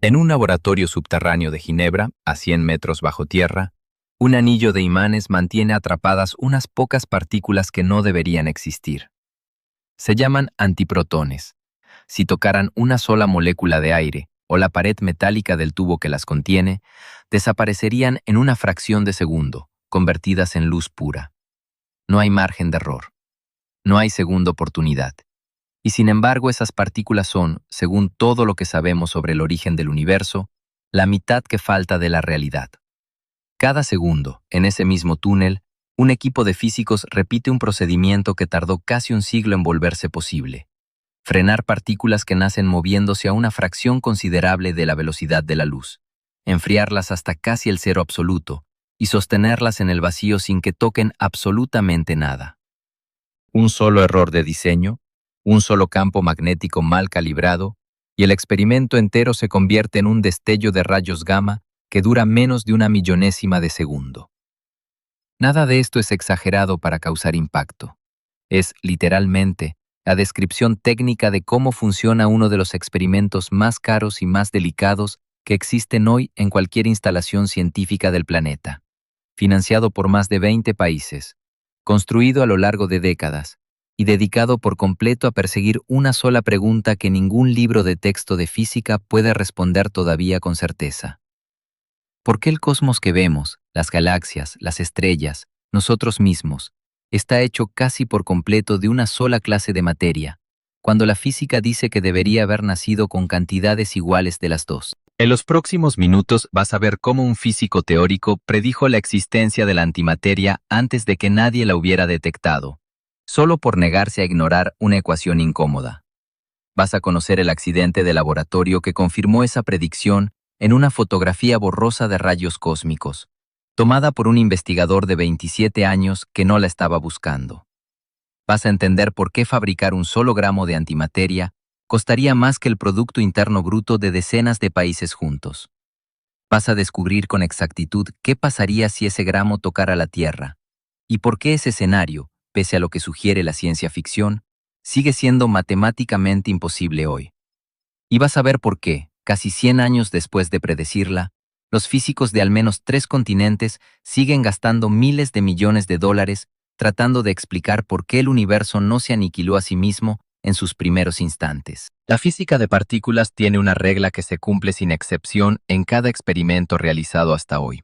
En un laboratorio subterráneo de Ginebra, a 100 metros bajo tierra, un anillo de imanes mantiene atrapadas unas pocas partículas que no deberían existir. Se llaman antiprotones. Si tocaran una sola molécula de aire o la pared metálica del tubo que las contiene, desaparecerían en una fracción de segundo, convertidas en luz pura. No hay margen de error. No hay segunda oportunidad. Y sin embargo, esas partículas son, según todo lo que sabemos sobre el origen del universo, la mitad que falta de la realidad. Cada segundo, en ese mismo túnel, un equipo de físicos repite un procedimiento que tardó casi un siglo en volverse posible. Frenar partículas que nacen moviéndose a una fracción considerable de la velocidad de la luz, enfriarlas hasta casi el cero absoluto y sostenerlas en el vacío sin que toquen absolutamente nada. Un solo error de diseño, un solo campo magnético mal calibrado, y el experimento entero se convierte en un destello de rayos gamma que dura menos de una millonésima de segundo. Nada de esto es exagerado para causar impacto. Es, literalmente, la descripción técnica de cómo funciona uno de los experimentos más caros y más delicados que existen hoy en cualquier instalación científica del planeta. Financiado por más de 20 países, construido a lo largo de décadas, y dedicado por completo a perseguir una sola pregunta que ningún libro de texto de física puede responder todavía con certeza. ¿Por qué el cosmos que vemos, las galaxias, las estrellas, nosotros mismos, está hecho casi por completo de una sola clase de materia, cuando la física dice que debería haber nacido con cantidades iguales de las dos? En los próximos minutos vas a ver cómo un físico teórico predijo la existencia de la antimateria antes de que nadie la hubiera detectado, solo por negarse a ignorar una ecuación incómoda. Vas a conocer el accidente de laboratorio que confirmó esa predicción en una fotografía borrosa de rayos cósmicos, tomada por un investigador de 27 años que no la estaba buscando. Vas a entender por qué fabricar un solo gramo de antimateria costaría más que el Producto Interno Bruto de decenas de países juntos. Vas a descubrir con exactitud qué pasaría si ese gramo tocara la Tierra, y por qué ese escenario, pese a lo que sugiere la ciencia ficción, sigue siendo matemáticamente imposible hoy. Y vas a ver por qué, casi 100 años después de predecirla, los físicos de al menos 3 continentes siguen gastando miles de millones de dólares tratando de explicar por qué el universo no se aniquiló a sí mismo en sus primeros instantes. La física de partículas tiene una regla que se cumple sin excepción en cada experimento realizado hasta hoy.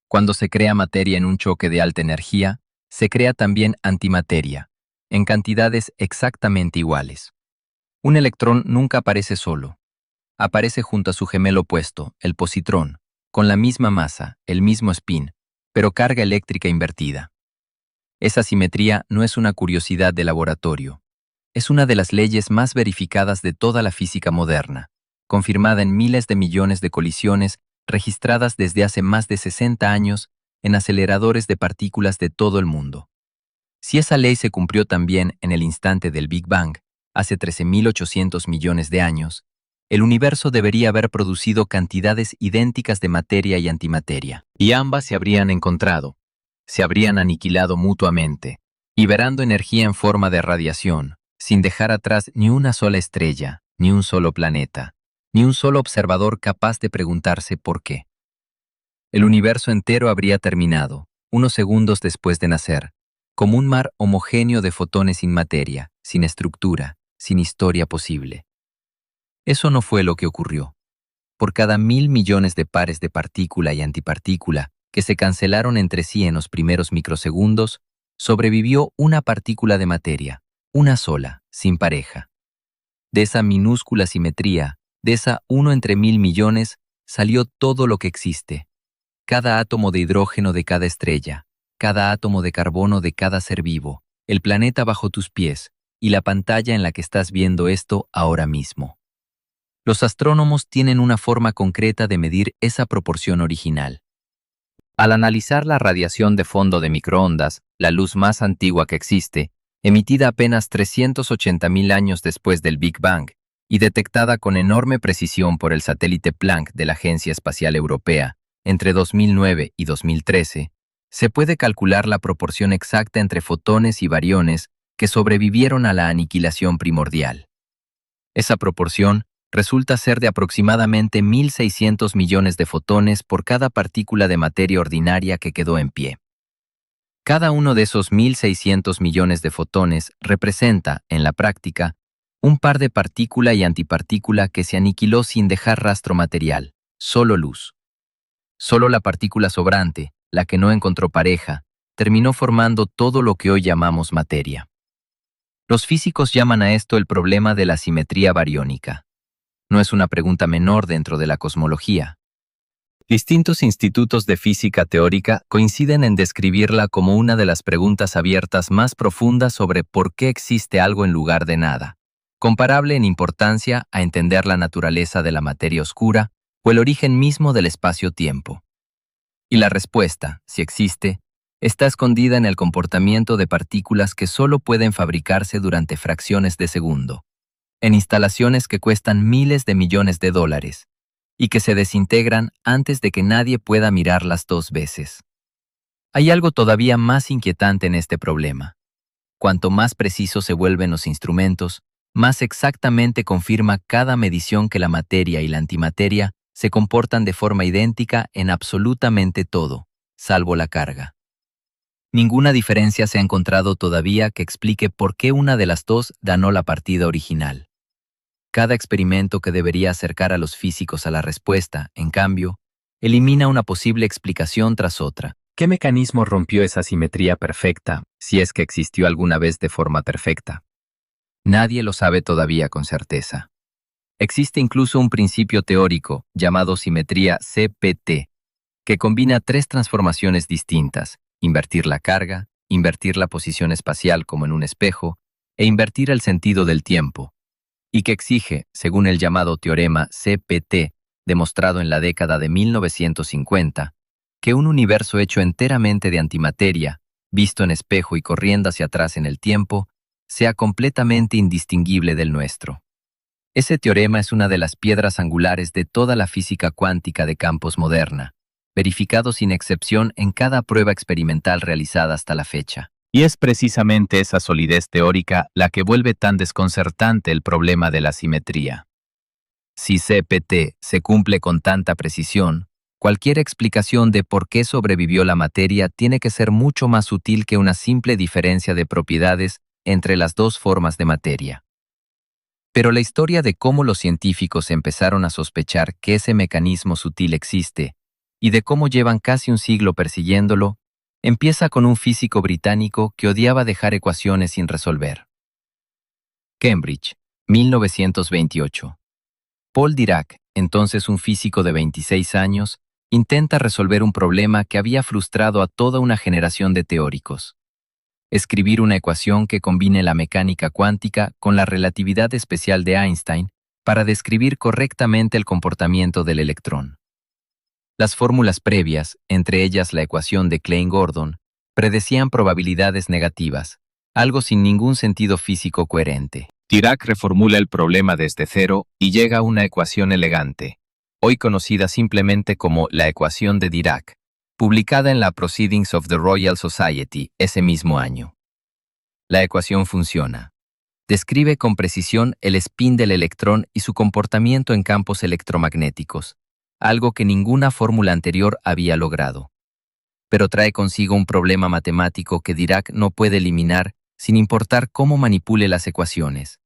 Cuando se crea materia en un choque de alta energía, se crea también antimateria, en cantidades exactamente iguales. Un electrón nunca aparece solo. Aparece junto a su gemelo opuesto, el positrón, con la misma masa, el mismo spin, pero carga eléctrica invertida. Esa simetría no es una curiosidad de laboratorio. Es una de las leyes más verificadas de toda la física moderna, confirmada en miles de millones de colisiones registradas desde hace más de 60 años en aceleradores de partículas de todo el mundo. Si esa ley se cumplió también en el instante del Big Bang, hace 13.800 millones de años, el universo debería haber producido cantidades idénticas de materia y antimateria, y ambas se habrían encontrado, se habrían aniquilado mutuamente, liberando energía en forma de radiación, sin dejar atrás ni una sola estrella, ni un solo planeta, ni un solo observador capaz de preguntarse por qué. El universo entero habría terminado, unos segundos después de nacer, como un mar homogéneo de fotones sin materia, sin estructura, sin historia posible. Eso no fue lo que ocurrió. Por cada 1.000 millones de pares de partícula y antipartícula que se cancelaron entre sí en los primeros microsegundos, sobrevivió una partícula de materia, una sola, sin pareja. De esa minúscula simetría, de esa 1 entre 1.000 millones, salió todo lo que existe. Cada átomo de hidrógeno de cada estrella, cada átomo de carbono de cada ser vivo, el planeta bajo tus pies y la pantalla en la que estás viendo esto ahora mismo. Los astrónomos tienen una forma concreta de medir esa proporción original. Al analizar la radiación de fondo de microondas, la luz más antigua que existe, emitida apenas 380.000 años después del Big Bang y detectada con enorme precisión por el satélite Planck de la Agencia Espacial Europea entre 2009 y 2013, se puede calcular la proporción exacta entre fotones y bariones que sobrevivieron a la aniquilación primordial. Esa proporción resulta ser de aproximadamente 1.600 millones de fotones por cada partícula de materia ordinaria que quedó en pie. Cada uno de esos 1.600 millones de fotones representa, en la práctica, un par de partícula y antipartícula que se aniquiló sin dejar rastro material, solo luz. Solo la partícula sobrante, la que no encontró pareja, terminó formando todo lo que hoy llamamos materia. Los físicos llaman a esto el problema de la simetría bariónica. No es una pregunta menor dentro de la cosmología. Distintos institutos de física teórica coinciden en describirla como una de las preguntas abiertas más profundas sobre por qué existe algo en lugar de nada, comparable en importancia a entender la naturaleza de la materia oscura o el origen mismo del espacio-tiempo. Y la respuesta, si existe, está escondida en el comportamiento de partículas que solo pueden fabricarse durante fracciones de segundo, en instalaciones que cuestan miles de millones de dólares, y que se desintegran antes de que nadie pueda mirarlas dos veces. Hay algo todavía más inquietante en este problema. Cuanto más precisos se vuelven los instrumentos, más exactamente confirma cada medición que la materia y la antimateria se comportan de forma idéntica en absolutamente todo, salvo la carga. Ninguna diferencia se ha encontrado todavía que explique por qué una de las dos ganó la partida original. Cada experimento que debería acercar a los físicos a la respuesta, en cambio, elimina una posible explicación tras otra. ¿Qué mecanismo rompió esa simetría perfecta, si es que existió alguna vez de forma perfecta? Nadie lo sabe todavía con certeza. Existe incluso un principio teórico, llamado simetría CPT, que combina tres transformaciones distintas: invertir la carga, invertir la posición espacial como en un espejo, e invertir el sentido del tiempo, y que exige, según el llamado teorema CPT, demostrado en la década de 1950, que un universo hecho enteramente de antimateria, visto en espejo y corriendo hacia atrás en el tiempo, sea completamente indistinguible del nuestro. Ese teorema es una de las piedras angulares de toda la física cuántica de campos moderna, verificado sin excepción en cada prueba experimental realizada hasta la fecha. Y es precisamente esa solidez teórica la que vuelve tan desconcertante el problema de la simetría. Si CPT se cumple con tanta precisión, cualquier explicación de por qué sobrevivió la materia tiene que ser mucho más sutil que una simple diferencia de propiedades entre las dos formas de materia. Pero la historia de cómo los científicos empezaron a sospechar que ese mecanismo sutil existe y de cómo llevan casi un siglo persiguiéndolo, empieza con un físico británico que odiaba dejar ecuaciones sin resolver. Cambridge, 1928. Paul Dirac, entonces un físico de 26 años, intenta resolver un problema que había frustrado a toda una generación de teóricos: escribir una ecuación que combine la mecánica cuántica con la relatividad especial de Einstein para describir correctamente el comportamiento del electrón. Las fórmulas previas, entre ellas la ecuación de Klein-Gordon, predecían probabilidades negativas, algo sin ningún sentido físico coherente. Dirac reformula el problema desde cero y llega a una ecuación elegante, hoy conocida simplemente como la ecuación de Dirac, publicada en la Proceedings of the Royal Society ese mismo año. La ecuación funciona. Describe con precisión el spin del electrón y su comportamiento en campos electromagnéticos, algo que ninguna fórmula anterior había logrado. Pero trae consigo un problema matemático que Dirac no puede eliminar sin importar cómo manipule las ecuaciones.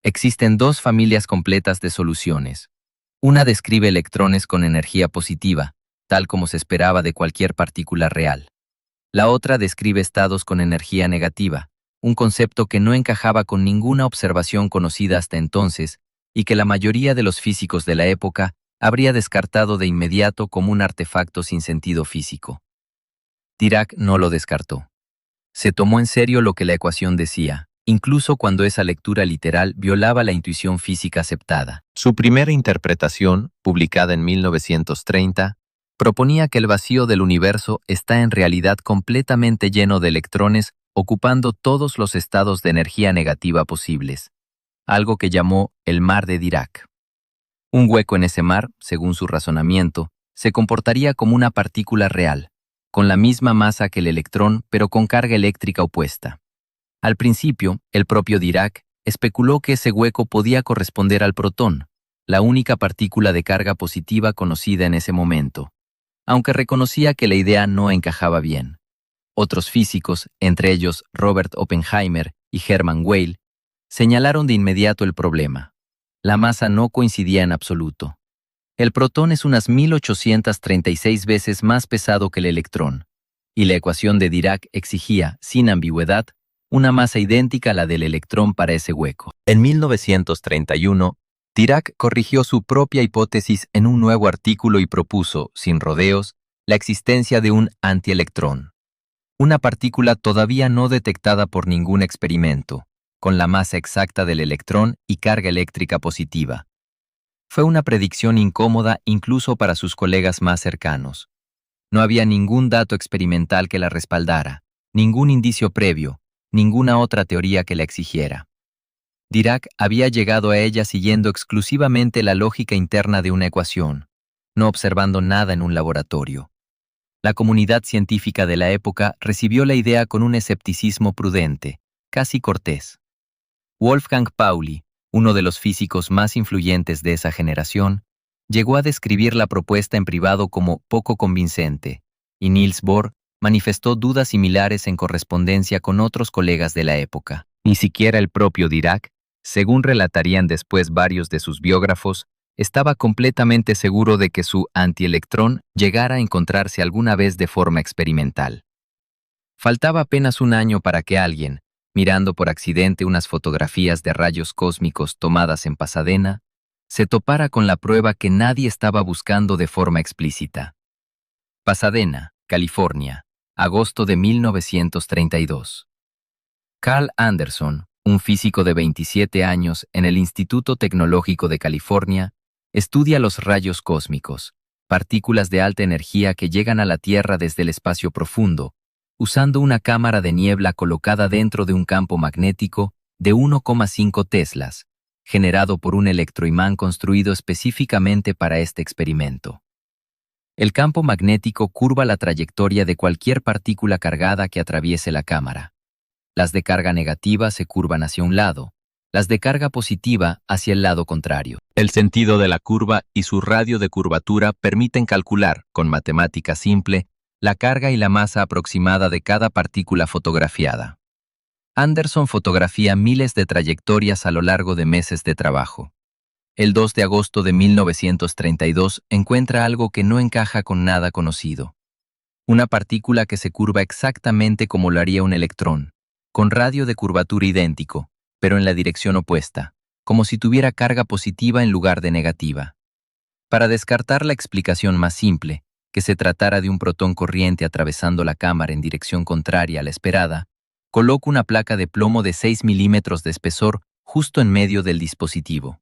Existen dos familias completas de soluciones. Una describe electrones con energía positiva, tal como se esperaba de cualquier partícula real. La otra describe estados con energía negativa, un concepto que no encajaba con ninguna observación conocida hasta entonces y que la mayoría de los físicos de la época habría descartado de inmediato como un artefacto sin sentido físico. Dirac no lo descartó. Se tomó en serio lo que la ecuación decía, incluso cuando esa lectura literal violaba la intuición física aceptada. Su primera interpretación, publicada en 1930, proponía que el vacío del universo está en realidad completamente lleno de electrones ocupando todos los estados de energía negativa posibles, algo que llamó el mar de Dirac. Un hueco en ese mar, según su razonamiento, se comportaría como una partícula real, con la misma masa que el electrón, pero con carga eléctrica opuesta. Al principio, el propio Dirac especuló que ese hueco podía corresponder al protón, la única partícula de carga positiva conocida en ese momento, aunque reconocía que la idea no encajaba bien. Otros físicos, entre ellos Robert Oppenheimer y Hermann Weyl, señalaron de inmediato el problema. La masa no coincidía en absoluto. El protón es unas 1836 veces más pesado que el electrón, y la ecuación de Dirac exigía, sin ambigüedad, una masa idéntica a la del electrón para ese hueco. En 1931, Dirac corrigió su propia hipótesis en un nuevo artículo y propuso, sin rodeos, la existencia de un antielectrón, una partícula todavía no detectada por ningún experimento, con la masa exacta del electrón y carga eléctrica positiva. Fue una predicción incómoda incluso para sus colegas más cercanos. No había ningún dato experimental que la respaldara, ningún indicio previo, ninguna otra teoría que la exigiera. Dirac había llegado a ella siguiendo exclusivamente la lógica interna de una ecuación, no observando nada en un laboratorio. La comunidad científica de la época recibió la idea con un escepticismo prudente, casi cortés. Wolfgang Pauli, uno de los físicos más influyentes de esa generación, llegó a describir la propuesta en privado como poco convincente, y Niels Bohr manifestó dudas similares en correspondencia con otros colegas de la época. Ni siquiera el propio Dirac, según relatarían después varios de sus biógrafos, estaba completamente seguro de que su antielectrón llegara a encontrarse alguna vez de forma experimental. Faltaba apenas un año para que alguien, mirando por accidente unas fotografías de rayos cósmicos tomadas en Pasadena, se topara con la prueba que nadie estaba buscando de forma explícita. Pasadena, California, agosto de 1932. Carl Anderson, un físico de 27 años en el Instituto Tecnológico de California, estudia los rayos cósmicos, partículas de alta energía que llegan a la Tierra desde el espacio profundo, usando una cámara de niebla colocada dentro de un campo magnético de 1,5 teslas, generado por un electroimán construido específicamente para este experimento. El campo magnético curva la trayectoria de cualquier partícula cargada que atraviese la cámara. Las de carga negativa se curvan hacia un lado, las de carga positiva hacia el lado contrario. El sentido de la curva y su radio de curvatura permiten calcular, con matemática simple, la carga y la masa aproximada de cada partícula fotografiada. Anderson fotografía miles de trayectorias a lo largo de meses de trabajo. El 2 de agosto de 1932 encuentra algo que no encaja con nada conocido. Una partícula que se curva exactamente como lo haría un electrón, con radio de curvatura idéntico, pero en la dirección opuesta, como si tuviera carga positiva en lugar de negativa. Para descartar la explicación más simple, que se tratara de un protón corriente atravesando la cámara en dirección contraria a la esperada, coloca una placa de plomo de 6 milímetros de espesor justo en medio del dispositivo.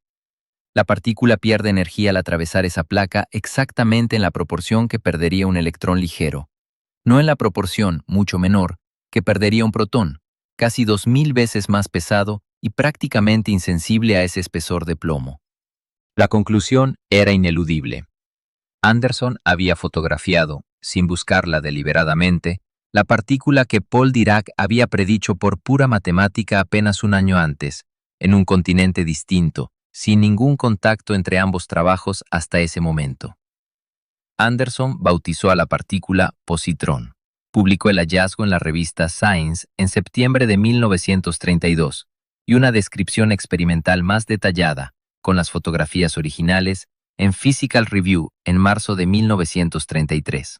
La partícula pierde energía al atravesar esa placa exactamente en la proporción que perdería un electrón ligero, no en la proporción, mucho menor, que perdería un protón, casi 2000 veces más pesado y prácticamente insensible a ese espesor de plomo. La conclusión era ineludible. Anderson había fotografiado, sin buscarla deliberadamente, la partícula que Paul Dirac había predicho por pura matemática apenas un año antes, en un continente distinto, sin ningún contacto entre ambos trabajos hasta ese momento. Anderson bautizó a la partícula positrón. Publicó el hallazgo en la revista Science en septiembre de 1932 y una descripción experimental más detallada, con las fotografías originales, en Physical Review en marzo de 1933.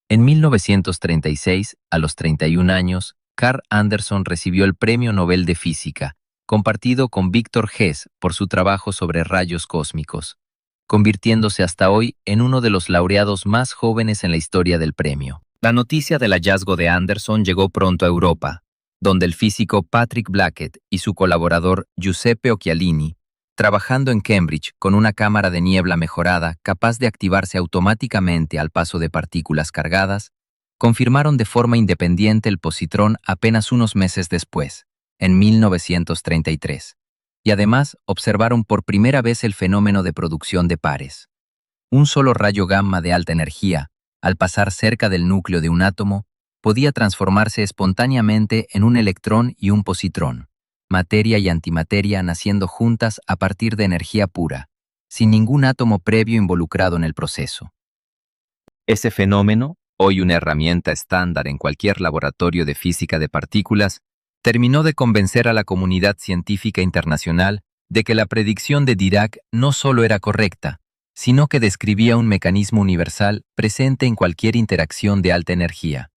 En 1936, a los 31 años, Carl Anderson recibió el Premio Nobel de Física, compartido con Victor Hess por su trabajo sobre rayos cósmicos, convirtiéndose hasta hoy en uno de los laureados más jóvenes en la historia del premio. La noticia del hallazgo de Anderson llegó pronto a Europa, donde el físico Patrick Blackett y su colaborador Giuseppe Occhialini, trabajando en Cambridge con una cámara de niebla mejorada capaz de activarse automáticamente al paso de partículas cargadas, confirmaron de forma independiente el positrón apenas unos meses después, en 1933, y además observaron por primera vez el fenómeno de producción de pares. Un solo rayo gamma de alta energía, al pasar cerca del núcleo de un átomo, podía transformarse espontáneamente en un electrón y un positrón, materia y antimateria naciendo juntas a partir de energía pura, sin ningún átomo previo involucrado en el proceso. Ese fenómeno, hoy una herramienta estándar en cualquier laboratorio de física de partículas, terminó de convencer a la comunidad científica internacional de que la predicción de Dirac no solo era correcta, sino que describía un mecanismo universal presente en cualquier interacción de alta energía,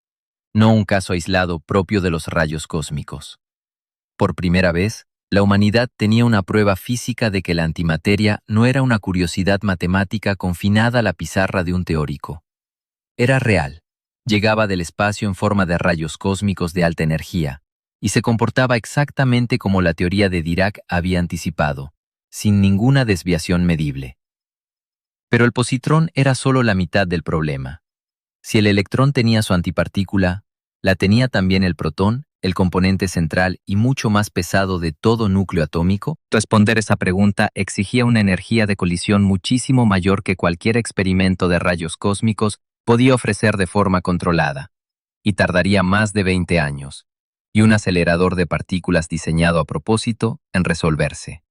no un caso aislado propio de los rayos cósmicos. Por primera vez, la humanidad tenía una prueba física de que la antimateria no era una curiosidad matemática confinada a la pizarra de un teórico. Era real, llegaba del espacio en forma de rayos cósmicos de alta energía, y se comportaba exactamente como la teoría de Dirac había anticipado, sin ninguna desviación medible. Pero el positrón era solo la mitad del problema. Si el electrón tenía su antipartícula, la tenía también el protón, el componente central y mucho más pesado de todo núcleo atómico. Responder esa pregunta exigía una energía de colisión muchísimo mayor que cualquier experimento de rayos cósmicos podía ofrecer de forma controlada, y tardaría más de 20 años, y un acelerador de partículas diseñado a propósito en resolverse.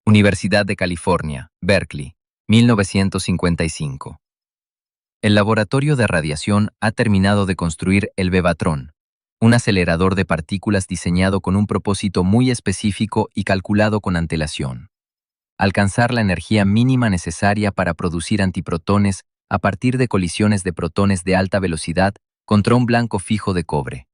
Universidad de California, Berkeley, 1955. El laboratorio de radiación ha terminado de construir el Bevatron, un acelerador de partículas diseñado con un propósito muy específico y calculado con antelación. Alcanzar la energía mínima necesaria para producir antiprotones a partir de colisiones de protones de alta velocidad contra un blanco fijo de cobre.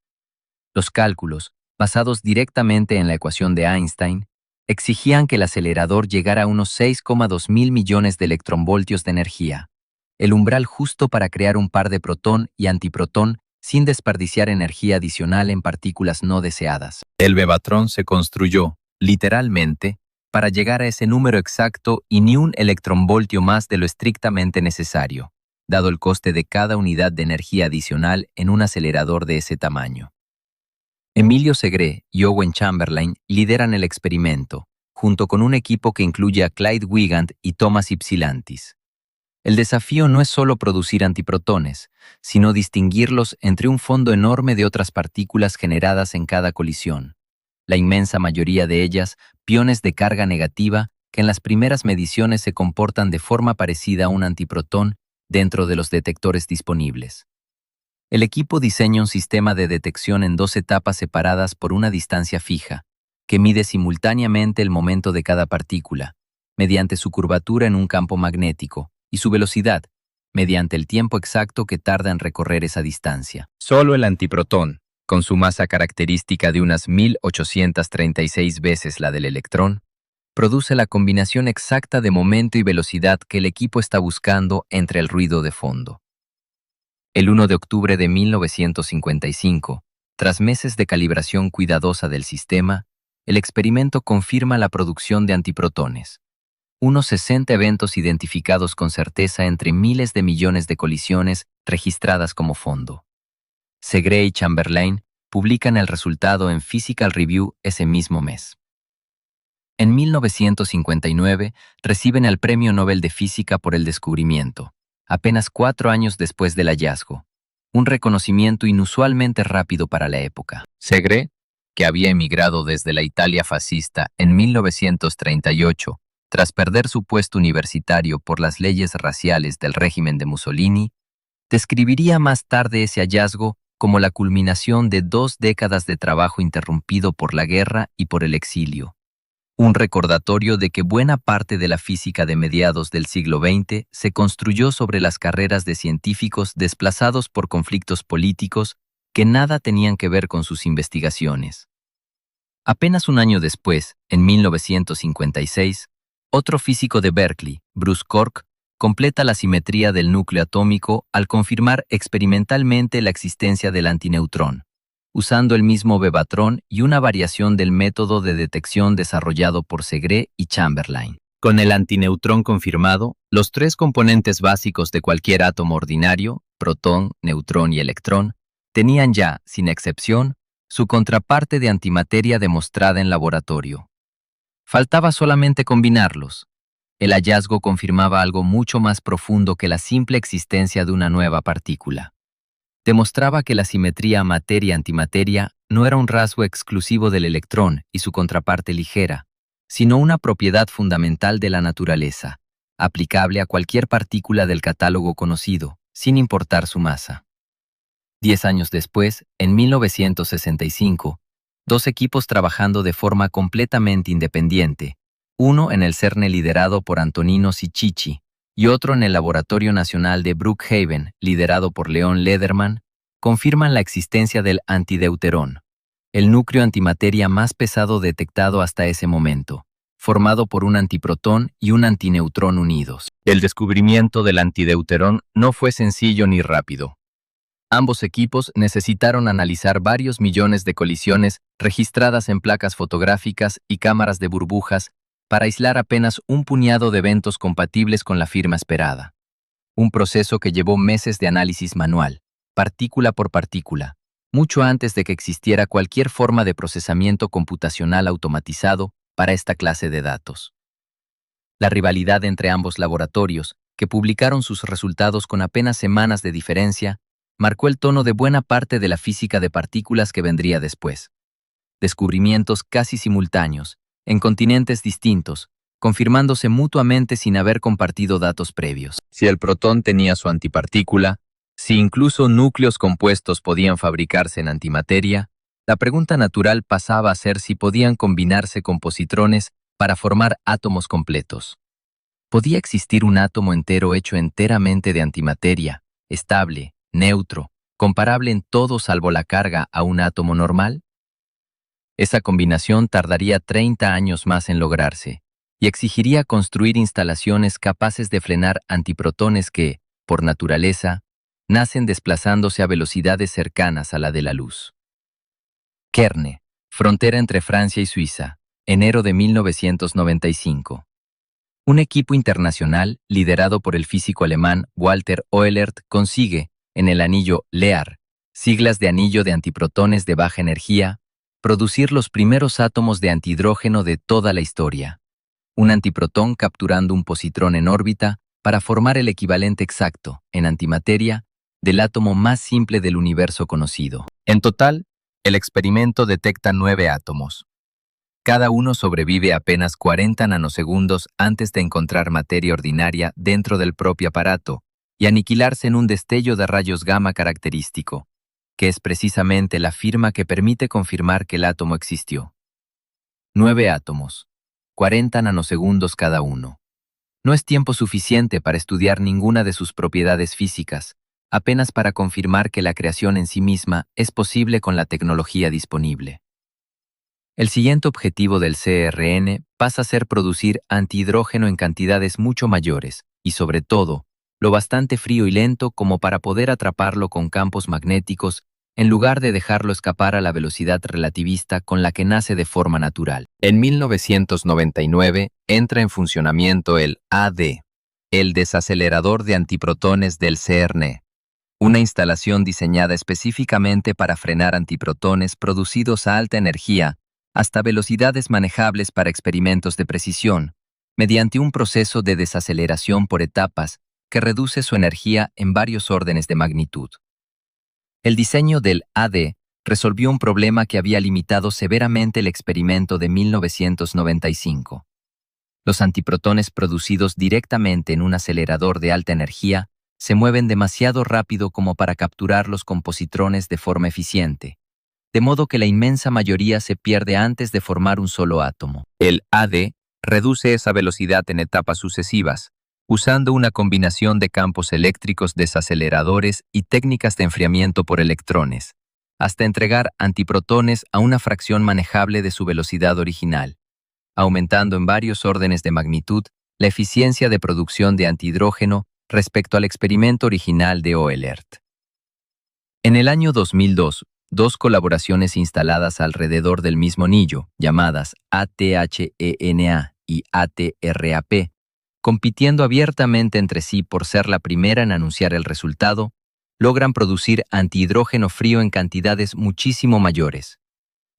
Los cálculos, basados directamente en la ecuación de Einstein, exigían que el acelerador llegara a unos 6,2 mil millones de electronvoltios de energía, el umbral justo para crear un par de protón y antiprotón sin desperdiciar energía adicional en partículas no deseadas. El Bevatron se construyó, literalmente, para llegar a ese número exacto y ni un electronvoltio más de lo estrictamente necesario, dado el coste de cada unidad de energía adicional en un acelerador de ese tamaño. Emilio Segre y Owen Chamberlain lideran el experimento, junto con un equipo que incluye a Clyde Wigand y Thomas Ypsilantis. El desafío no es solo producir antiprotones, sino distinguirlos entre un fondo enorme de otras partículas generadas en cada colisión, la inmensa mayoría de ellas piones de carga negativa que en las primeras mediciones se comportan de forma parecida a un antiprotón dentro de los detectores disponibles. El equipo diseña un sistema de detección en 2 etapas separadas por una distancia fija, que mide simultáneamente el momento de cada partícula, mediante su curvatura en un campo magnético, y su velocidad, mediante el tiempo exacto que tarda en recorrer esa distancia. Solo el antiprotón, con su masa característica de unas 1836 veces la del electrón, produce la combinación exacta de momento y velocidad que el equipo está buscando entre el ruido de fondo. El 1 de octubre de 1955, tras meses de calibración cuidadosa del sistema, el experimento confirma la producción de antiprotones. Unos 60 eventos identificados con certeza entre miles de millones de colisiones registradas como fondo. Segre y Chamberlain publican el resultado en Physical Review ese mismo mes. En 1959 reciben el Premio Nobel de Física por el descubrimiento, apenas 4 años después del hallazgo, un reconocimiento inusualmente rápido para la época. Segre, que había emigrado desde la Italia fascista en 1938, tras perder su puesto universitario por las leyes raciales del régimen de Mussolini, describiría más tarde ese hallazgo como la culminación de 2 décadas de trabajo interrumpido por la guerra y por el exilio. Un recordatorio de que buena parte de la física de mediados del siglo XX se construyó sobre las carreras de científicos desplazados por conflictos políticos que nada tenían que ver con sus investigaciones. Apenas un año después, en 1956, otro físico de Berkeley, Bruce Cork, completa la simetría del núcleo atómico al confirmar experimentalmente la existencia del antineutrón, usando el mismo Bevatron y una variación del método de detección desarrollado por Segre y Chamberlain. Con el antineutrón confirmado, los 3 componentes básicos de cualquier átomo ordinario, protón, neutrón y electrón, tenían ya, sin excepción, su contraparte de antimateria demostrada en laboratorio. Faltaba solamente combinarlos. El hallazgo confirmaba algo mucho más profundo que la simple existencia de una nueva partícula. Demostraba que la simetría materia-antimateria no era un rasgo exclusivo del electrón y su contraparte ligera, sino una propiedad fundamental de la naturaleza, aplicable a cualquier partícula del catálogo conocido, sin importar su masa. 10 años después, en 1965, dos equipos trabajando de forma completamente independiente, uno en el CERN liderado por Antonino Sicchici y otro en el Laboratorio Nacional de Brookhaven, liderado por Leon Lederman, confirman la existencia del antideuterón, el núcleo antimateria más pesado detectado hasta ese momento, formado por un antiprotón y un antineutrón unidos. El descubrimiento del antideuterón no fue sencillo ni rápido. Ambos equipos necesitaron analizar varios millones de colisiones registradas en placas fotográficas y cámaras de burbujas para aislar apenas un puñado de eventos compatibles con la firma esperada. Un proceso que llevó meses de análisis manual, partícula por partícula, mucho antes de que existiera cualquier forma de procesamiento computacional automatizado para esta clase de datos. La rivalidad entre ambos laboratorios, que publicaron sus resultados con apenas semanas de diferencia, marcó el tono de buena parte de la física de partículas que vendría después. Descubrimientos casi simultáneos, en continentes distintos, confirmándose mutuamente sin haber compartido datos previos. Si el protón tenía su antipartícula, si incluso núcleos compuestos podían fabricarse en antimateria, la pregunta natural pasaba a ser si podían combinarse con positrones para formar átomos completos. ¿Podía existir un átomo entero hecho enteramente de antimateria, estable, neutro, comparable en todo salvo la carga a un átomo normal? Esa combinación tardaría 30 años más en lograrse y exigiría construir instalaciones capaces de frenar antiprotones que, por naturaleza, nacen desplazándose a velocidades cercanas a la de la luz. Kerne, frontera entre Francia y Suiza, enero de 1995. Un equipo internacional, liderado por el físico alemán Walter Oehlert, consigue, en el anillo LEAR, siglas de anillo de antiprotones de baja energía, producir los primeros átomos de antihidrógeno de toda la historia. Un antiprotón capturando un positrón en órbita para formar el equivalente exacto, en antimateria, del átomo más simple del universo conocido. En total, el experimento detecta 9 átomos. Cada uno sobrevive apenas 40 nanosegundos antes de encontrar materia ordinaria dentro del propio aparato y aniquilarse en un destello de rayos gamma característico, que es precisamente la firma que permite confirmar que el átomo existió. 9 átomos, 40 nanosegundos cada uno. No es tiempo suficiente para estudiar ninguna de sus propiedades físicas, apenas para confirmar que la creación en sí misma es posible con la tecnología disponible. El siguiente objetivo del CERN pasa a ser producir antihidrógeno en cantidades mucho mayores y, sobre todo, lo bastante frío y lento como para poder atraparlo con campos magnéticos en lugar de dejarlo escapar a la velocidad relativista con la que nace de forma natural. En 1999 entra en funcionamiento el AD, el desacelerador de antiprotones del CERN, una instalación diseñada específicamente para frenar antiprotones producidos a alta energía hasta velocidades manejables para experimentos de precisión, mediante un proceso de desaceleración por etapas que reduce su energía en varios órdenes de magnitud. El diseño del AD resolvió un problema que había limitado severamente el experimento de 1995. Los antiprotones producidos directamente en un acelerador de alta energía se mueven demasiado rápido como para capturarlos con positrones de forma eficiente, de modo que la inmensa mayoría se pierde antes de formar un solo átomo. El AD reduce esa velocidad en etapas sucesivas, usando una combinación de campos eléctricos desaceleradores y técnicas de enfriamiento por electrones, hasta entregar antiprotones a una fracción manejable de su velocidad original, aumentando en varios órdenes de magnitud la eficiencia de producción de antihidrógeno respecto al experimento original de Oehlert. En el año 2002, dos colaboraciones instaladas alrededor del mismo anillo, llamadas ATHENA y ATRAP, compitiendo abiertamente entre sí por ser la primera en anunciar el resultado, logran producir antihidrógeno frío en cantidades muchísimo mayores.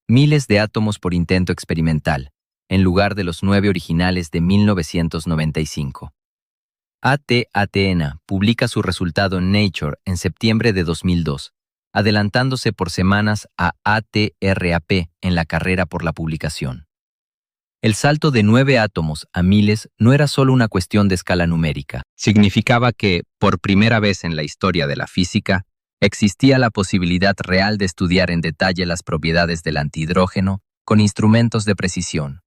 Miles de átomos por intento experimental, en lugar de los 9 originales de 1995. ATHENA publica su resultado en Nature en septiembre de 2002, adelantándose por semanas a ATRAP en la carrera por la publicación. El salto de 9 átomos a miles no era solo una cuestión de escala numérica. Significaba que, por primera vez en la historia de la física, existía la posibilidad real de estudiar en detalle las propiedades del antihidrógeno con instrumentos de precisión,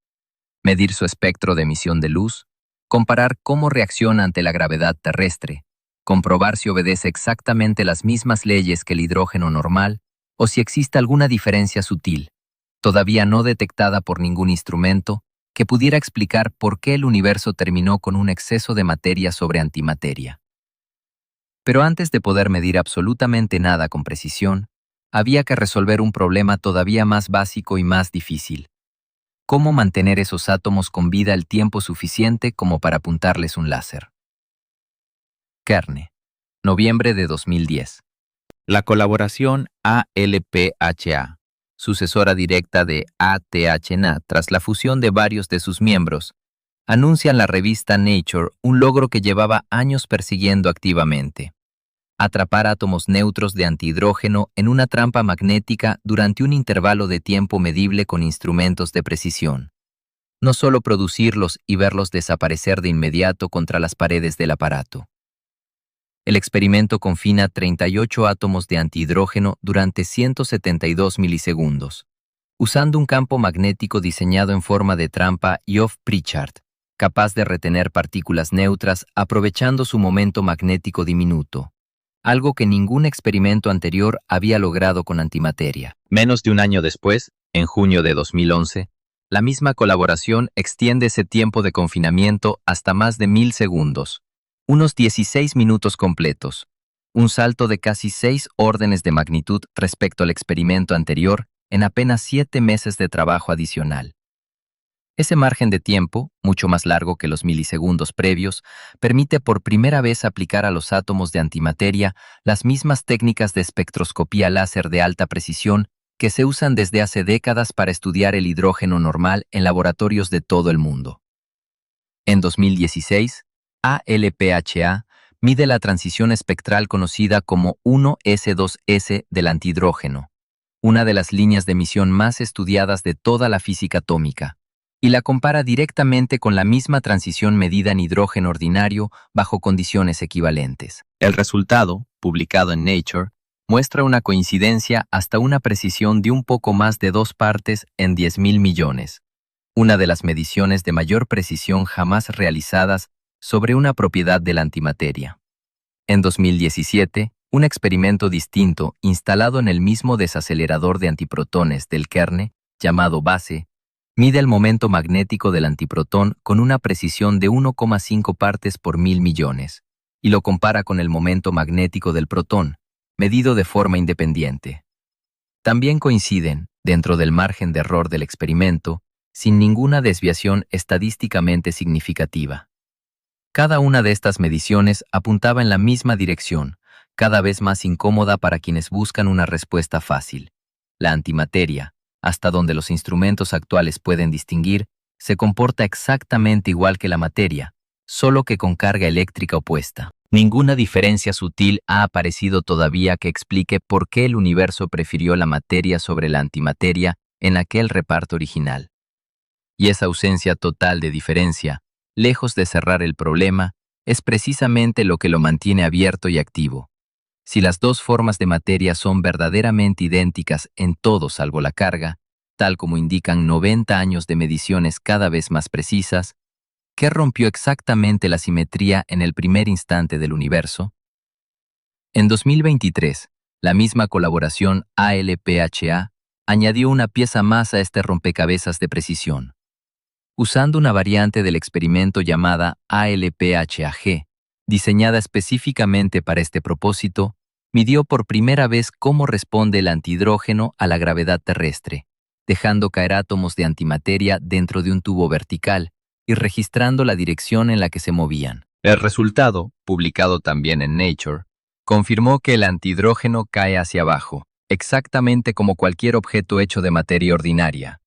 medir su espectro de emisión de luz, comparar cómo reacciona ante la gravedad terrestre, comprobar si obedece exactamente las mismas leyes que el hidrógeno normal o si existe alguna diferencia sutil, todavía no detectada por ningún instrumento, que pudiera explicar por qué el universo terminó con un exceso de materia sobre antimateria. Pero antes de poder medir absolutamente nada con precisión, había que resolver un problema todavía más básico y más difícil. ¿Cómo mantener esos átomos con vida el tiempo suficiente como para apuntarles un láser? Kearney, noviembre de 2010. La colaboración ALPHA, sucesora directa de ATHNA tras la fusión de varios de sus miembros, anuncia en la revista Nature un logro que llevaba años persiguiendo activamente: atrapar átomos neutros de antihidrógeno en una trampa magnética durante un intervalo de tiempo medible con instrumentos de precisión. No solo producirlos y verlos desaparecer de inmediato contra las paredes del aparato. El experimento confina 38 átomos de antihidrógeno durante 172 milisegundos, usando un campo magnético diseñado en forma de trampa Yoff-Pritchard, capaz de retener partículas neutras aprovechando su momento magnético diminuto, algo que ningún experimento anterior había logrado con antimateria. Menos de un año después, en junio de 2011, la misma colaboración extiende ese tiempo de confinamiento hasta más de 1000 segundos, unos 16 minutos completos, un salto de casi 6 órdenes de magnitud respecto al experimento anterior en apenas 7 meses de trabajo adicional. Ese margen de tiempo, mucho más largo que los milisegundos previos, permite por primera vez aplicar a los átomos de antimateria las mismas técnicas de espectroscopía láser de alta precisión que se usan desde hace décadas para estudiar el hidrógeno normal en laboratorios de todo el mundo. En 2016, ALPHA mide la transición espectral conocida como 1s2s del antihidrógeno, una de las líneas de emisión más estudiadas de toda la física atómica, y la compara directamente con la misma transición medida en hidrógeno ordinario bajo condiciones equivalentes. El resultado, publicado en Nature, muestra una coincidencia hasta una precisión de un poco más de 2 partes en 10.000 millones, una de las mediciones de mayor precisión jamás realizadas sobre una propiedad de la antimateria. En 2017, un experimento distinto instalado en el mismo desacelerador de antiprotones del Kearney, llamado BASE, mide el momento magnético del antiprotón con una precisión de 1,5 partes por 1000 millones, y lo compara con el momento magnético del protón, medido de forma independiente. También coinciden, dentro del margen de error del experimento, sin ninguna desviación estadísticamente significativa. Cada una de estas mediciones apuntaba en la misma dirección, cada vez más incómoda para quienes buscan una respuesta fácil. La antimateria, hasta donde los instrumentos actuales pueden distinguir, se comporta exactamente igual que la materia, solo que con carga eléctrica opuesta. Ninguna diferencia sutil ha aparecido todavía que explique por qué el universo prefirió la materia sobre la antimateria en aquel reparto original. Y esa ausencia total de diferencia, lejos de cerrar el problema, es precisamente lo que lo mantiene abierto y activo. Si las dos formas de materia son verdaderamente idénticas en todo salvo la carga, tal como indican 90 años de mediciones cada vez más precisas, ¿qué rompió exactamente la simetría en el primer instante del universo? En 2023, la misma colaboración ALPHA añadió una pieza más a este rompecabezas de precisión. Usando una variante del experimento llamada ALPHAG, diseñada específicamente para este propósito, midió por primera vez cómo responde el antihidrógeno a la gravedad terrestre, dejando caer átomos de antimateria dentro de un tubo vertical y registrando la dirección en la que se movían. El resultado, publicado también en Nature, confirmó que el antihidrógeno cae hacia abajo, exactamente como cualquier objeto hecho de materia ordinaria,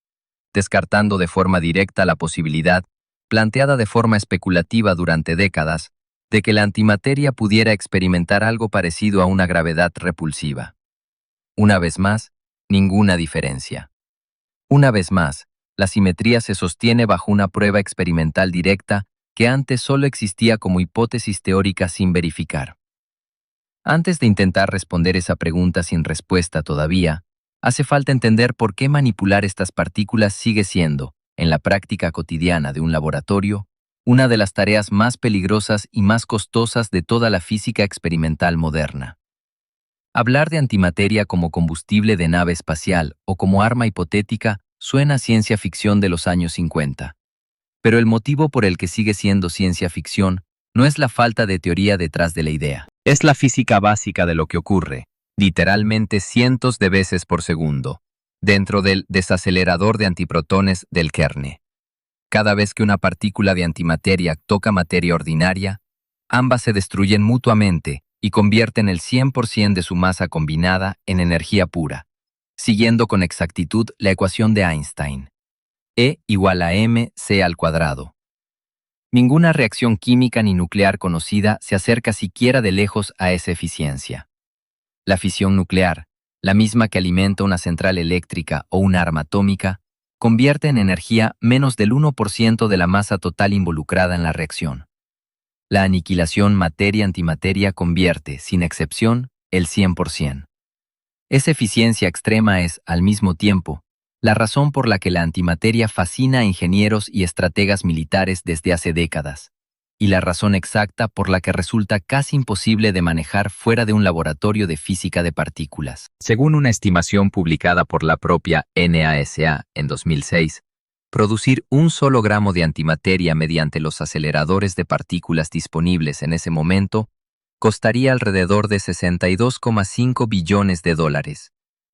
descartando de forma directa la posibilidad, planteada de forma especulativa durante décadas, de que la antimateria pudiera experimentar algo parecido a una gravedad repulsiva. Una vez más, ninguna diferencia. Una vez más, la simetría se sostiene bajo una prueba experimental directa que antes solo existía como hipótesis teórica sin verificar. Antes de intentar responder esa pregunta sin respuesta todavía, hace falta entender por qué manipular estas partículas sigue siendo, en la práctica cotidiana de un laboratorio, una de las tareas más peligrosas y más costosas de toda la física experimental moderna. Hablar de antimateria como combustible de nave espacial o como arma hipotética suena a ciencia ficción de los años 50. Pero el motivo por el que sigue siendo ciencia ficción no es la falta de teoría detrás de la idea. Es la física básica de lo que ocurre, literalmente cientos de veces por segundo, dentro del desacelerador de antiprotones del kerne. Cada vez que una partícula de antimateria toca materia ordinaria, ambas se destruyen mutuamente y convierten el 100% de su masa combinada en energía pura, siguiendo con exactitud la ecuación de Einstein. E igual a mc al cuadrado. Ninguna reacción química ni nuclear conocida se acerca siquiera de lejos a esa eficiencia. La fisión nuclear, la misma que alimenta una central eléctrica o una arma atómica, convierte en energía menos del 1% de la masa total involucrada en la reacción. La aniquilación materia-antimateria convierte, sin excepción, el 100%. Esa eficiencia extrema es, al mismo tiempo, la razón por la que la antimateria fascina a ingenieros y estrategas militares desde hace décadas, y la razón exacta por la que resulta casi imposible de manejar fuera de un laboratorio de física de partículas. Según una estimación publicada por la propia NASA en 2006, producir un solo gramo de antimateria mediante los aceleradores de partículas disponibles en ese momento costaría alrededor de 62,5 billones de dólares.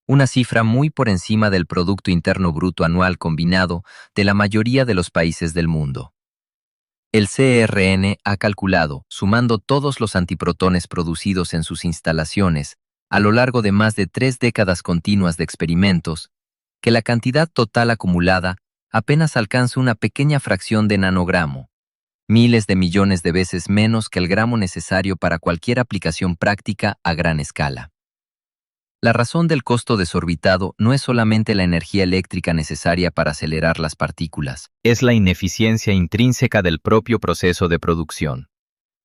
Una cifra muy por encima del Producto Interno Bruto anual combinado de la mayoría de los países del mundo. El CERN ha calculado, sumando todos los antiprotones producidos en sus instalaciones, a lo largo de más de 3 décadas continuas de experimentos, que la cantidad total acumulada apenas alcanza una pequeña fracción de nanogramo, miles de millones de veces menos que el gramo necesario para cualquier aplicación práctica a gran escala. La razón del costo desorbitado no es solamente la energía eléctrica necesaria para acelerar las partículas, es la ineficiencia intrínseca del propio proceso de producción.